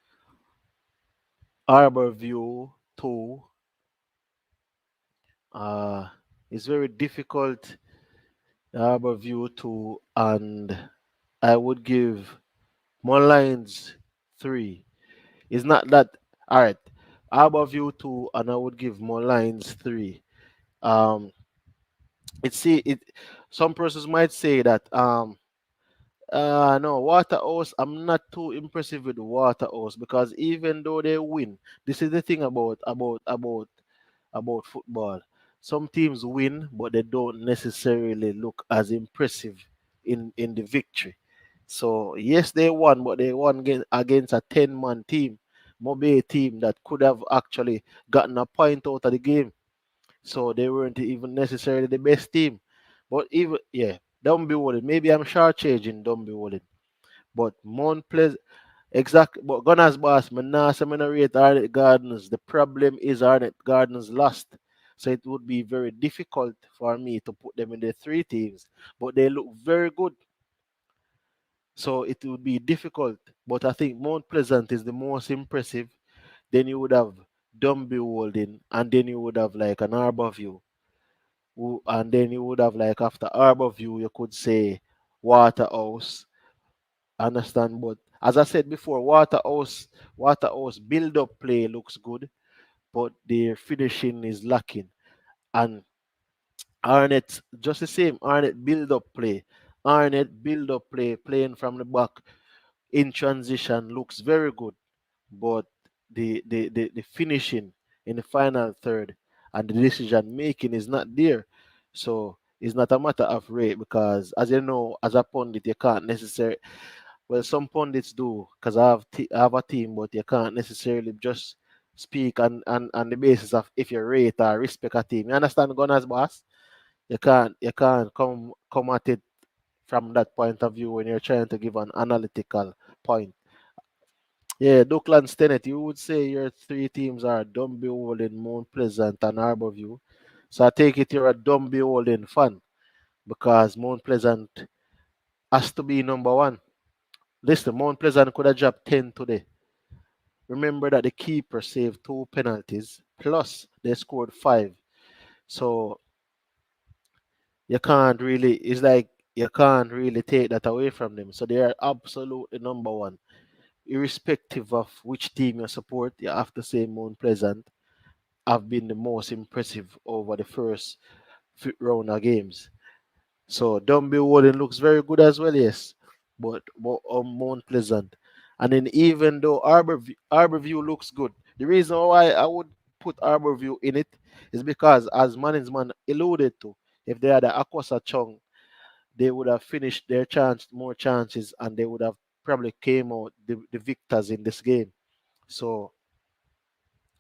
Arbor View two. Uh, it's very difficult. Arbor View two, and I would give more lines three. It's not that all right. Arbor View two, and I would give more lines three. Um, it see it. Some persons might say that no, Waterhouse. I'm not too impressive with Waterhouse because even though they win, this is the thing about football. Some teams win, but they don't necessarily look as impressive in the victory. So yes, they won, but they won against a 10-man team, maybe a team that could have actually gotten a point out of the game. So they weren't even necessarily the best team. But even yeah, don't be worried. Maybe I'm shortchanging. Don't be worried. But Mount plays exactly. But Gunners boss, Manasa rate Arnett Gardens. The problem is Arnett Gardens lost. So it would be very difficult for me to put them in the three teams. But they look very good. So it would be difficult. But I think Mount Pleasant is the most impressive. Then you would have Dumby Holding, and then you would have like an Arbor View. And then you would have like after Arbor View, you could say Waterhouse. Understand? But as I said before, Waterhouse build up play looks good, but their finishing is lacking. And Arnett just the same. Arnett build up play, playing from the back in transition looks very good, but the finishing in the final third, and the decision making is not there. So it's not a matter of rate because, as you know, as a pundit, you can't necessarily. Well, some pundits do because I have a team, but you can't necessarily just speak on the basis of if you rate or respect a team. You understand, Gunners, boss? You can't come at it from that point of view when you're trying to give an analytical point. Yeah, Dockland Stennett, you would say your three teams are Dumby Walden, Mount Pleasant, and Harborview. So I take it you're a Dumby Walden fan because Mount Pleasant has to be number one. Listen, Mount Pleasant could have dropped 10 today. Remember that the keeper saved two penalties, plus they scored five. So it's like you can't really take that away from them. So they are absolutely number one. Irrespective of which team you support, you have to say Mount Pleasant have been the most impressive over the first round of games. So Dunby Walden looks very good as well, yes. But Mount Pleasant. And then even though Arborview looks good, the reason why I would put Arborview in it is because as Manningsman alluded to, if they had a Akosa Chung, they would have finished their more chances, and they would have probably came out the victors in this game. So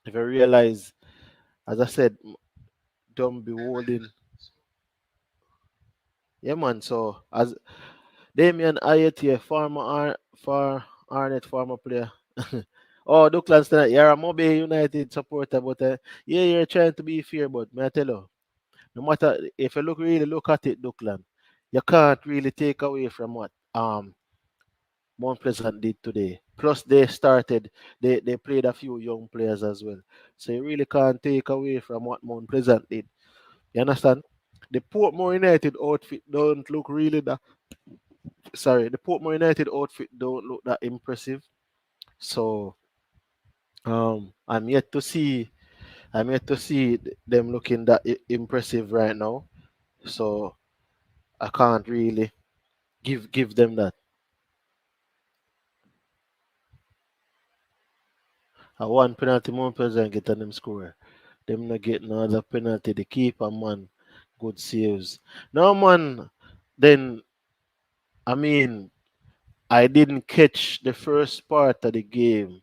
if I realize, as I said, Dunby Walden, yeah man. So as Damien Ayeti, far Arnett former player. Oh, Douglas, you're a Mobile United supporter, but yeah, you're trying to be fair, but may I tell you, no matter if you look at it, Douglas, you can't really take away from what Mount Pleasant did today. Plus, they played a few young players as well, so you really can't take away from what Mount Pleasant did. You understand? The Portmore United outfit don't look really that. Sorry, the Portmore United outfit don't look that impressive. So I'm yet to see them looking that impressive right now. So I can't really give them that. A one penalty more person get on them score. Them not get no other penalty. The keeper man, good saves. No man, then I mean I didn't catch the first part of the game.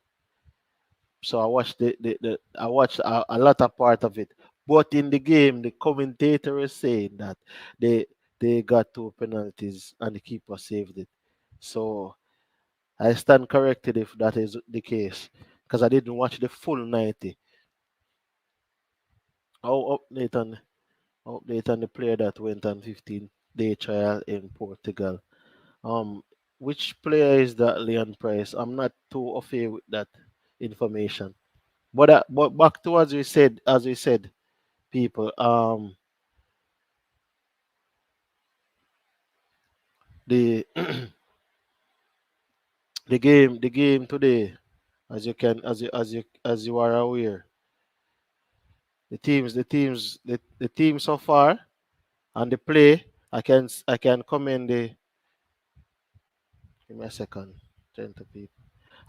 So I watched I watched a lot of part of it. But in the game, the commentator is saying that they they got two penalties and the keeper saved it. So I stand corrected if that is the case because I didn't watch the full 90. I'll update on the player that went on 15-day trial in Portugal. Um, which player is that, Leon Price? I'm not too affair with that information. But back to as we said, people. The the game today, as you can as you are aware, the team so far and the play. I can commend the. Give me a second, gentle people.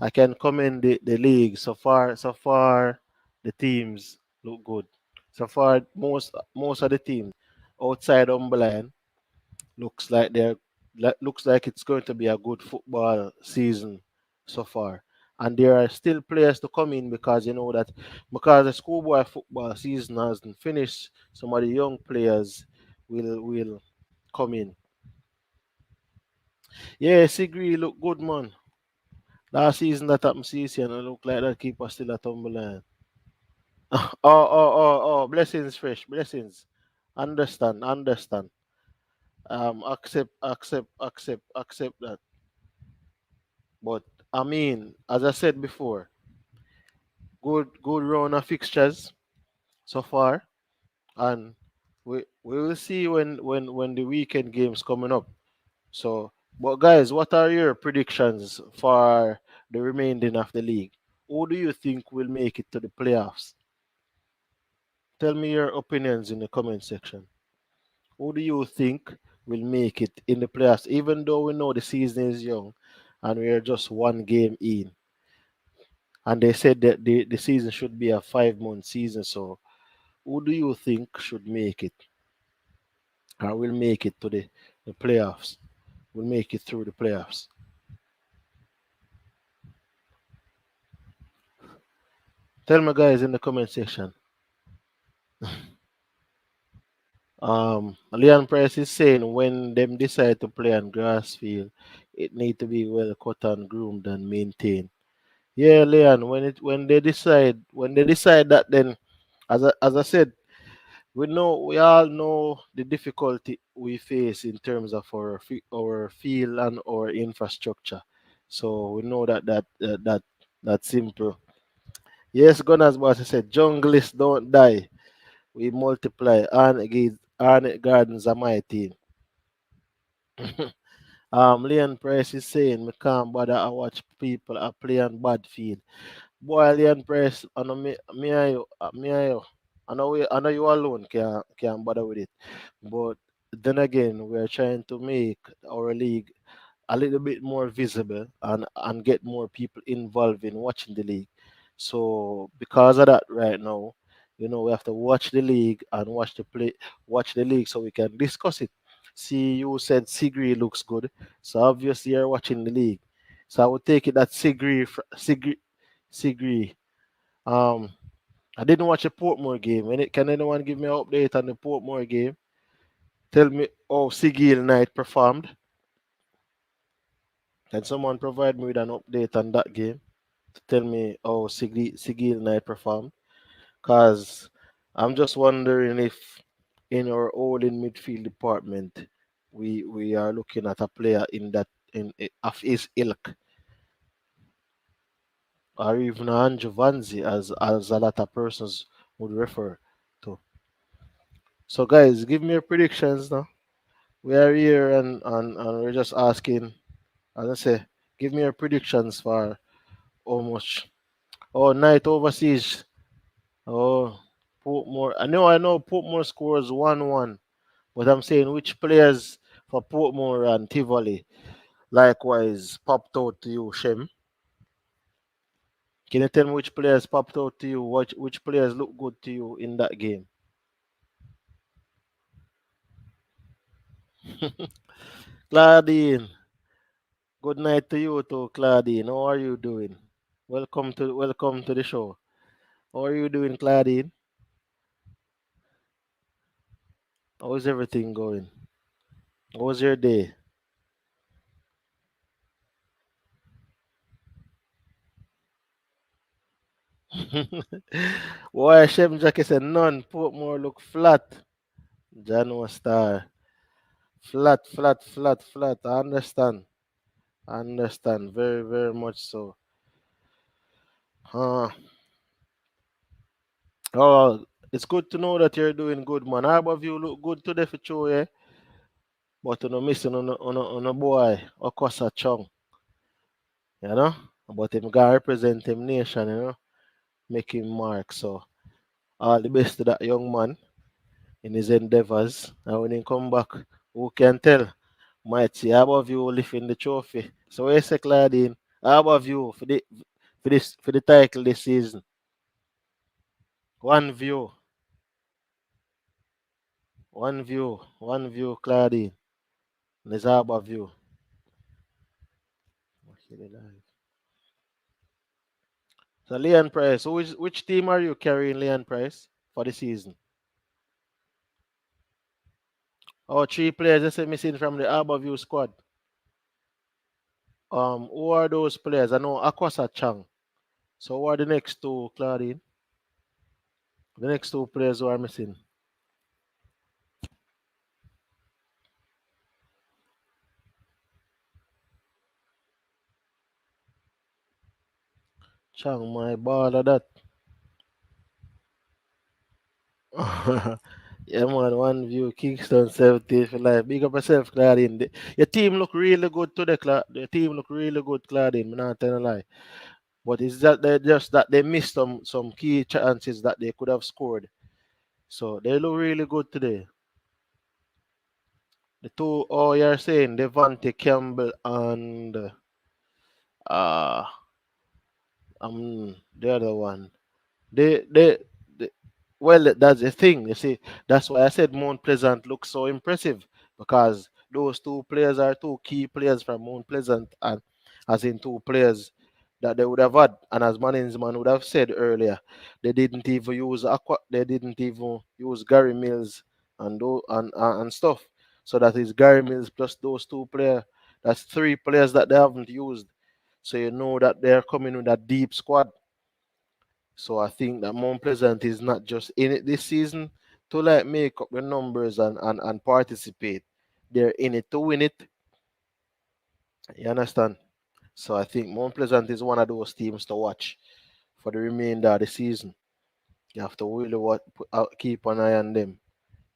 I can commend the league so far. So far, the teams look good. So far, most of the teams outside Umberland looks like it's going to be a good football season so far. And there are still players to come in because you know that because the schoolboy football season hasn't finished, some of the young players will come in. Yeah, Sigri look good man. Last season that happened season and look like that keeper still at Umberland. Oh, blessings fresh, blessings. Understand. Accept that. But I mean, as I said before, good round of fixtures so far, and we will see when the weekend games coming up. So, but guys, what are your predictions for the remaining of the league? Who do you think will make it to the playoffs? Tell me your opinions in the comment section. Who do you think will make it in the playoffs? Even though we know the season is young and we are just one game in, and they said that the season should be a 5 month season. So who do you think should make it, or will make it to the playoffs? Will make it through the playoffs? Tell me, guys, in the comment section. Leon Price is saying when them decide to play on grass field, it need to be well cut and groomed and maintained. Yeah, Leon, when they decide that, then as I said, we all know the difficulty we face in terms of our field and our infrastructure. So we know that's simple. Yes, Gunners boss said junglists don't die. We multiply. Arnett Gardens are my team. Leon Price is saying me can't bother I watch people play on bad field. Boy, Leon Price, I know me and you, me and you. I know you alone can't bother with it. But then again, we are trying to make our league a little bit more visible and get more people involved in watching the league. So because of that, right now, we have to watch the league and watch the league so we can discuss it. See, you said Sigri looks good, so obviously you're watching the league. So I would take it that Sigri. Um, I didn't watch a Portmore game. Can anyone give me an update on the Portmore game? Tell me how Sigil Knight performed. Can someone provide me with an update on that game to tell me how Sigil Knight performed? Because I'm just wondering if in our holding midfield department we are looking at a player of his ilk, or even Andrew Vanzi, as a lot of persons would refer to. So guys, give me your predictions now. We are here and we're just asking, as I say, give me your predictions for almost. Oh, night overseas. Oh, Portmore. I know Portmore scores 1-1, but I'm saying which players for Portmore and Tivoli likewise popped out to you, Shem. Can you tell me which players popped out to you? Which players look good to you in that game? Claudine, good night to you too, Claudine. How are you doing? Welcome to the show. How are you doing, Claudine? How is everything going? How was your day? Why Shem Jackie said none. Portmore look flat. Jano Star. Flat, flat, flat, flat. I understand. I understand. Very, very much so. Uh, oh, it's good to know that you're doing good, man. How about you look good today for sure, yeah? But you're not missing on a boy, Okosa Chong, you know? But him got represent him nation, make him mark. So all the best to that young man in his endeavors. And when he come back, who can tell? Might see how above you lifting the trophy. So where's the Claudine? How above you for the title this season? One view, one view, Claudine. There's how above you. Okay, live. So Leon Price, which team are you carrying Leon Price for the season? Oh, three players just missing from the Harborview squad. Who are those players? I know Akwasa Chang. So who are the next two, Claudine? The next two players who are missing. Chang, my ball of that. Yeah, man, one view, Kingston 17 for life. Big up yourself, Claudine. Your team look really good today, The team look really good, Claudine. I'm not telling a lie. But it's that they missed some key chances that they could have scored. So they look really good today. The two, oh, you're saying Devante Campbell and uh The other one. They well, that's the thing. You see, that's why I said Mount Pleasant looks so impressive because those two players are two key players from Mount Pleasant, and as in two players that they would have had, and as Manningsman would have said earlier, they didn't even use Gary Mills and stuff. So that is Gary Mills plus those two players. That's three players that they haven't used. So you know that they're coming with a deep squad. So I think that Mount Pleasant is not just in it this season to like make up the numbers and participate. They're in it to win it. You understand? So I think Mount Pleasant is one of those teams to watch for the remainder of the season. You have to really keep an eye on them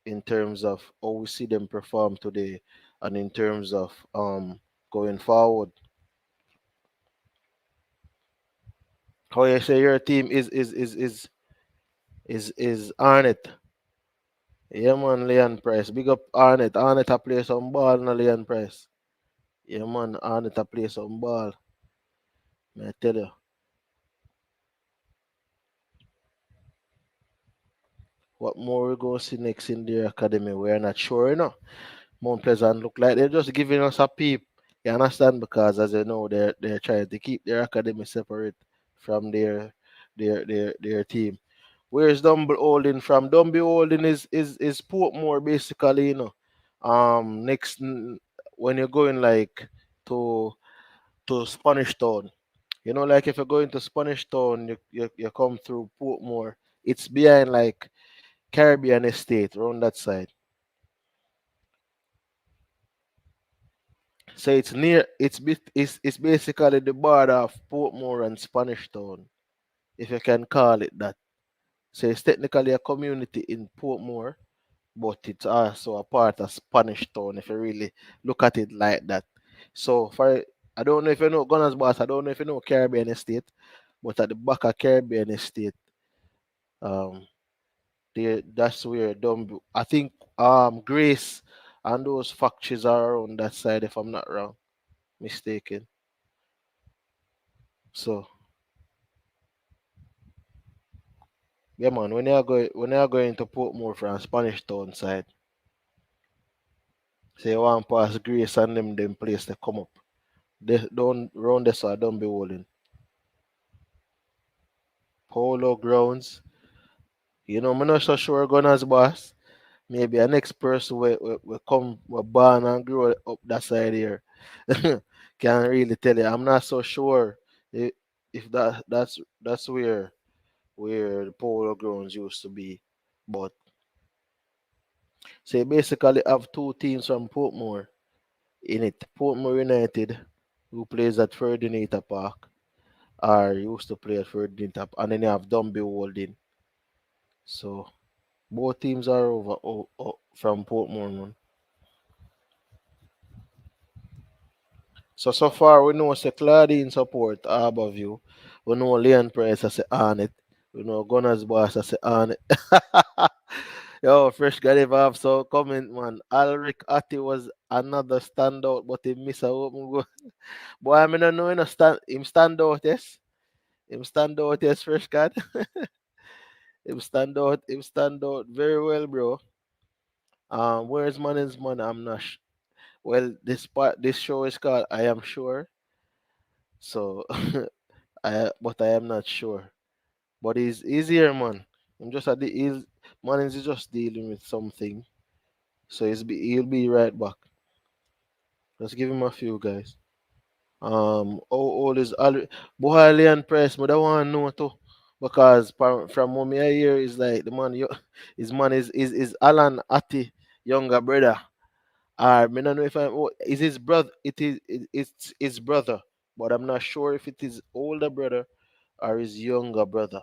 in terms of how we see them perform today and in terms of going forward. How you say your team is Arnett. Yeah, man, Leon Price. Big up Arnett. Arnett a play some ball na Leon Price. Yeah, man, Arnett a play some ball. May I tell you. What more we going to see next in their academy? We're not sure, you know. Mount Pleasant look like they're just giving us a peep. You understand? Because as you know, they're trying to keep their academy separate from their team. Where's Dumble Holding from? Dumble Holding is Portmore basically, you know. When you're going like to Spanish Town. You know, like if you're going to Spanish Town, you come through Portmore. It's behind like Caribbean Estate around that side. So it's basically the border of Portmore and Spanish Town, if you can call it that. So it's technically a community in Portmore, but it's also a part of Spanish Town if you really look at it like that. So for I don't know if you know Gunners Boss, I don't know if you know Caribbean Estate, but at the back of Caribbean Estate, um, that's where I think Grace and those factories are around that side if I'm not wrong, mistaken. So yeah man, when you are going to Portmore from Spanish Town side, say you want pass Grace and them place to come up. They don't round this so don't be holding. Polo grounds. You know, I'm not so sure Gunners Boss. Maybe a next person will come will born and grow up that side here. Can't really tell you. I'm not so sure if, if that's where the polo grounds used to be. But say basically have two teams from Portmore in it. Portmore United, who plays at Ferdinand Park, or used to play at Ferdinand Park, and then you have Dunby Holding. So both teams are over from Portmore, man. So far we know say Claudine support Harborview. We know Leon Price as a on it. We know Gunners Boss as a on it. Yo, fresh guy ever have so comment man. Alric Atti was another standout, but he miss a open goal. Boy, I mean, I know him stand out, yes. Him stand out, yes, fresh guy. Him stand out very well, bro. Where's Man's man? I'm not well this show is called I Am Sure. So but I am not sure. But he's here, man. I'm just at the he's man is just dealing with something. So he'll be right back. Let's give him a few guys. How old is Boy Leon Press? But I want to know too. Because from what me I hear is like the man his man is Alan Atti younger brother. I don't know if is his brother it's his brother, but I'm not sure if it is older brother or his younger brother.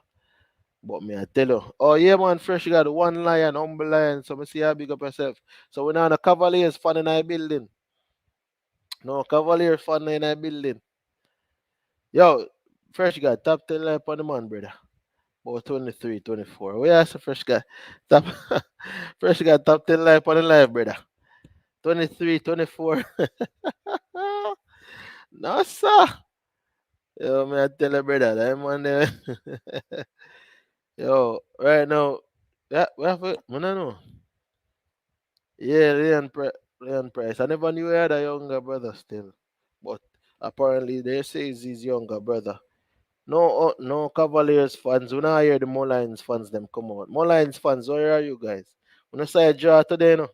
But me, I tell you, oh yeah, man, fresh you got one lion, humble lion. So me see how big up yourself. So we're not a Cavaliers fan in our building. No Cavaliers fan in our building. Yo, fresh guy, top 10 life on the man, brother. About 23, 24. We ask the fresh guy. Top fresh guy, top 10 life on the life, brother. 23, 24. No, sir. Yo, man, I tell you, brother, that man there. Yo, right now, yeah, we have it. I don't know. Yeah, Leon Price. I never knew he had a younger brother still, but apparently they say he's his younger brother. No, no Cavaliers fans. When I hear the Mullines fans, them come out. Mullines fans, where are you guys? When I say a draw today, no.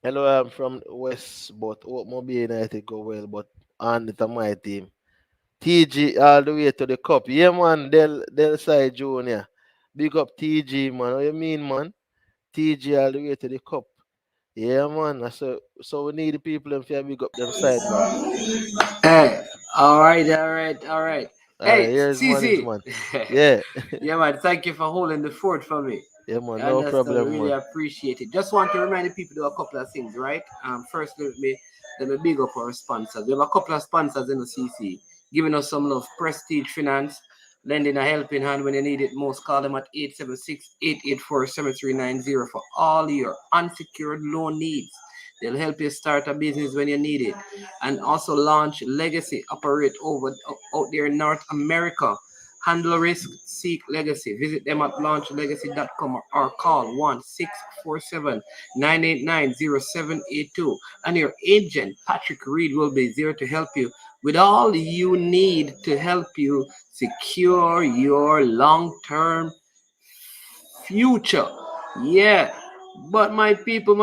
Hello, I'm from West, but Mobile United go well, but on it my team. TG all the way to the cup. Yeah, man, Del Side Junior. Big up TG, man. What you mean, man? TG all the way to the cup. Yeah, man. So we need the people them to big up them side, bro. Hey, all right, all right, all right. All right, Hey, here's Mons, CC. man. Yeah, Yeah, man. Thank you for holding the fort for me. yeah, man. You No understand? problem, Really man. appreciate it. Just want to remind the people do a couple of things, right? First, let me big up our sponsors. We have a couple of sponsors in the CC giving us some love. Prestige Finance, lending a helping hand when you need it most. Call them at 876-884-7390 for all your unsecured loan needs. They'll help you start a business when you need it. And also launch Legacy, operate out there in North America. Handle risk, seek legacy. Visit them at launchlegacy.com or call 1-647-989-0782. And your agent, Patrick Reed, will be there to help you with all you need to help you secure your long term future. Yeah. But my people,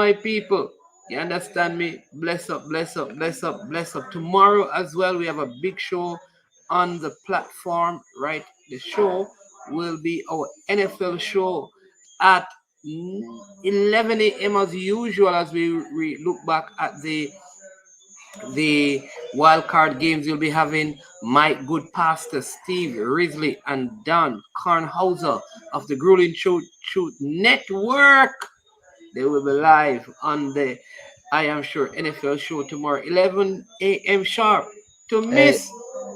you understand me? Bless up, bless up, bless up, bless up. Tomorrow as well, we have a big show on the platform, right? The show will be our NFL show at 11 a.m. as usual as we look back at the wild card games. You'll be having my good pastor Steve Risley and Don Kornhauser of the Grueling Truth Network. They will be live on the I Am Sure NFL show tomorrow, 11 a.m. sharp. To Hey, miss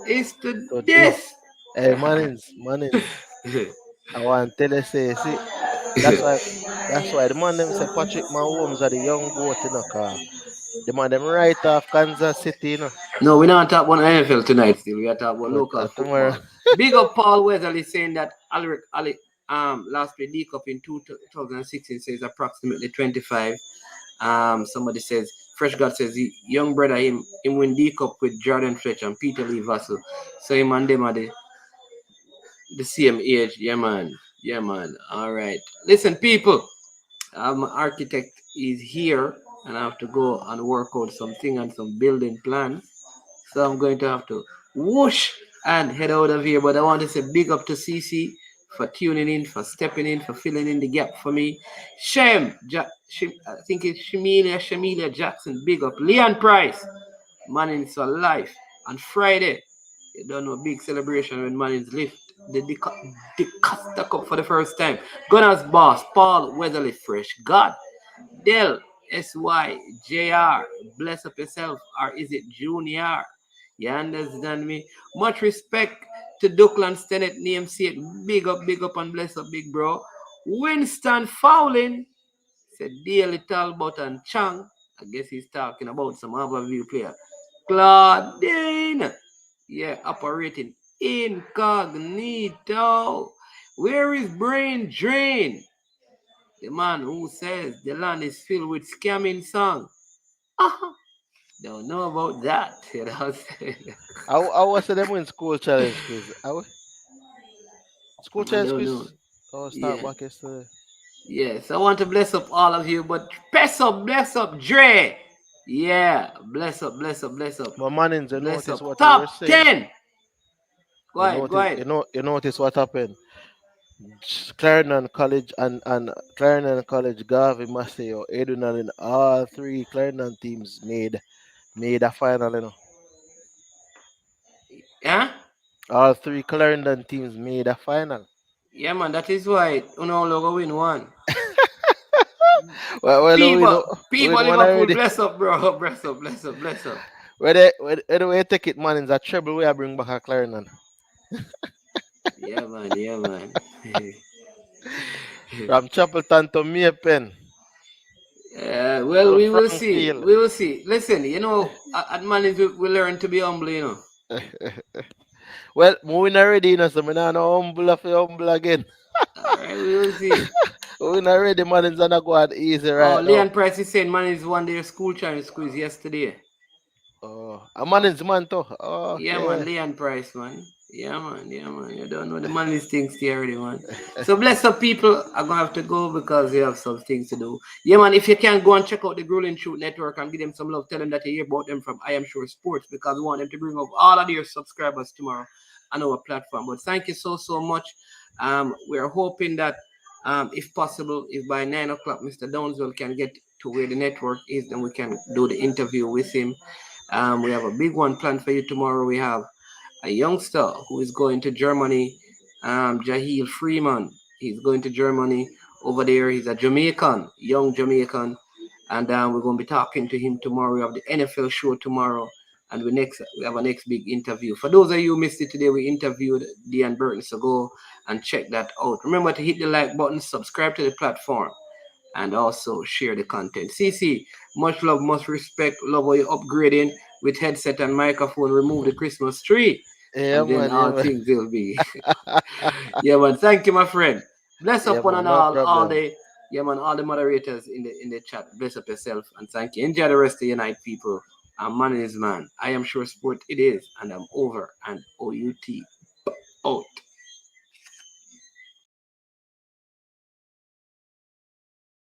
is to to this. this. Hey, Mannings. I want to tell you, see, that's why, the man them say Patrick Mahomes are the young goat, car. The man them right off Kansas City, No, we're not talking about NFL tonight still. We are talking about But local tomorrow, football. Big up Paul Weatherly saying that Alric Ali last play D Cup in 2016 says approximately 25. Somebody says Fresh God says the young brother him win D Cup with Jordan Fletcher and Peter Lee Vassell. So him and them are the same age. Yeah man. Yeah man. All right. Listen, people. My architect is here and I have to go and work out something and some building plans. So I'm going to have to whoosh and head out of here. But I want to say big up to CC for tuning in, for stepping in, for filling in the gap for me. I think it's Shamilia Jackson, big up. Leon Price, Manning's for life. On Friday, you don't know, big celebration when Manning's lift the Costa Cup for the first time. Gunners boss, Paul Weatherly Fresh. God Del SYJR, bless up yourself, or is it Junior? You understand me? Much respect to Duckland Stennett, namesake. Big up, and bless up, big bro. Winston Fowling said Daily Talbot and Chang. I guess he's talking about some overview player. Claudine, yeah, operating incognito. Where is Brain Drain? The man who says the land is filled with scamming song. Uh-huh. Don't know about that. You know what I'm saying? I was them win school challenge quiz. School I challenge don't know. quiz. Oh, start Yeah. back yesterday. Yes. I want to bless up all of you, but bless up, Dre. Yeah. Bless up, bless up, bless up. But Mannings, you Bless notice up. what we were Top saying. 10. Go ahead, go ahead. You notice what happened. Clarendon College and Clarendon College, Garvey, Maceo, Edwin, and all three Clarendon teams made a final. Yeah? All three Clarendon teams made a final. Yeah, man. That is why Uno Logo win one. Well, People, we people, win one Liverpool, already. bless up, bro. Bless up, bless up, bless up. Where the way you take it, man, is a treble we are bring back a Clarendon. Yeah, man. Yeah, man. From Chapelton to Maypen. Well, Good we will Frank see. Field. We will see. Listen, at Mons we learn to be humble. Well, moving already, so I'm not humble again. All right, we will see. Moving already, man, it's not going easy Oh, right now. Leon Price is saying Mons won their school Chinese quiz yesterday. Oh, a man is man too. Yeah, man, Okay. Leon Price, man. Yeah, man. You don't know the money things there already, man. So bless up people. I'm gonna have to go because they have some things to do. Yeah, man. If you can go and check out the Grueling Shoot Network and give them some love, tell them that you hear about them from I Am Sure Sports because we want them to bring up all of their subscribers tomorrow on our platform. But thank you so much. We're hoping that if possible, if by 9 o'clock Mr. Downswell can get to where the network is, then we can do the interview with him. We have a big one planned for you tomorrow. We have a youngster who is going to Germany, Jahil Freeman. He's going to Germany over there. He's a Jamaican, young Jamaican. And we're going to be talking to him tomorrow. We have the NFL show tomorrow. And we have a next big interview. For those of you who missed it today, we interviewed Dean Burton. So go and check that out. Remember to hit the like button, subscribe to the platform, and also share the content. CC, much love, much respect. Love how you're upgrading with headset and microphone. Remove the Christmas tree, Yeah, and then man. Yeah, all man. things will be. Yeah, man. Thank you, my friend. Bless Yeah, up one man. and No all problem. day. Yeah, man. All the moderators in the chat. Bless up yourself and thank you. Enjoy the rest of your night, people. I'm Man is Man. I am sure sport it is, and I'm over and OUT out.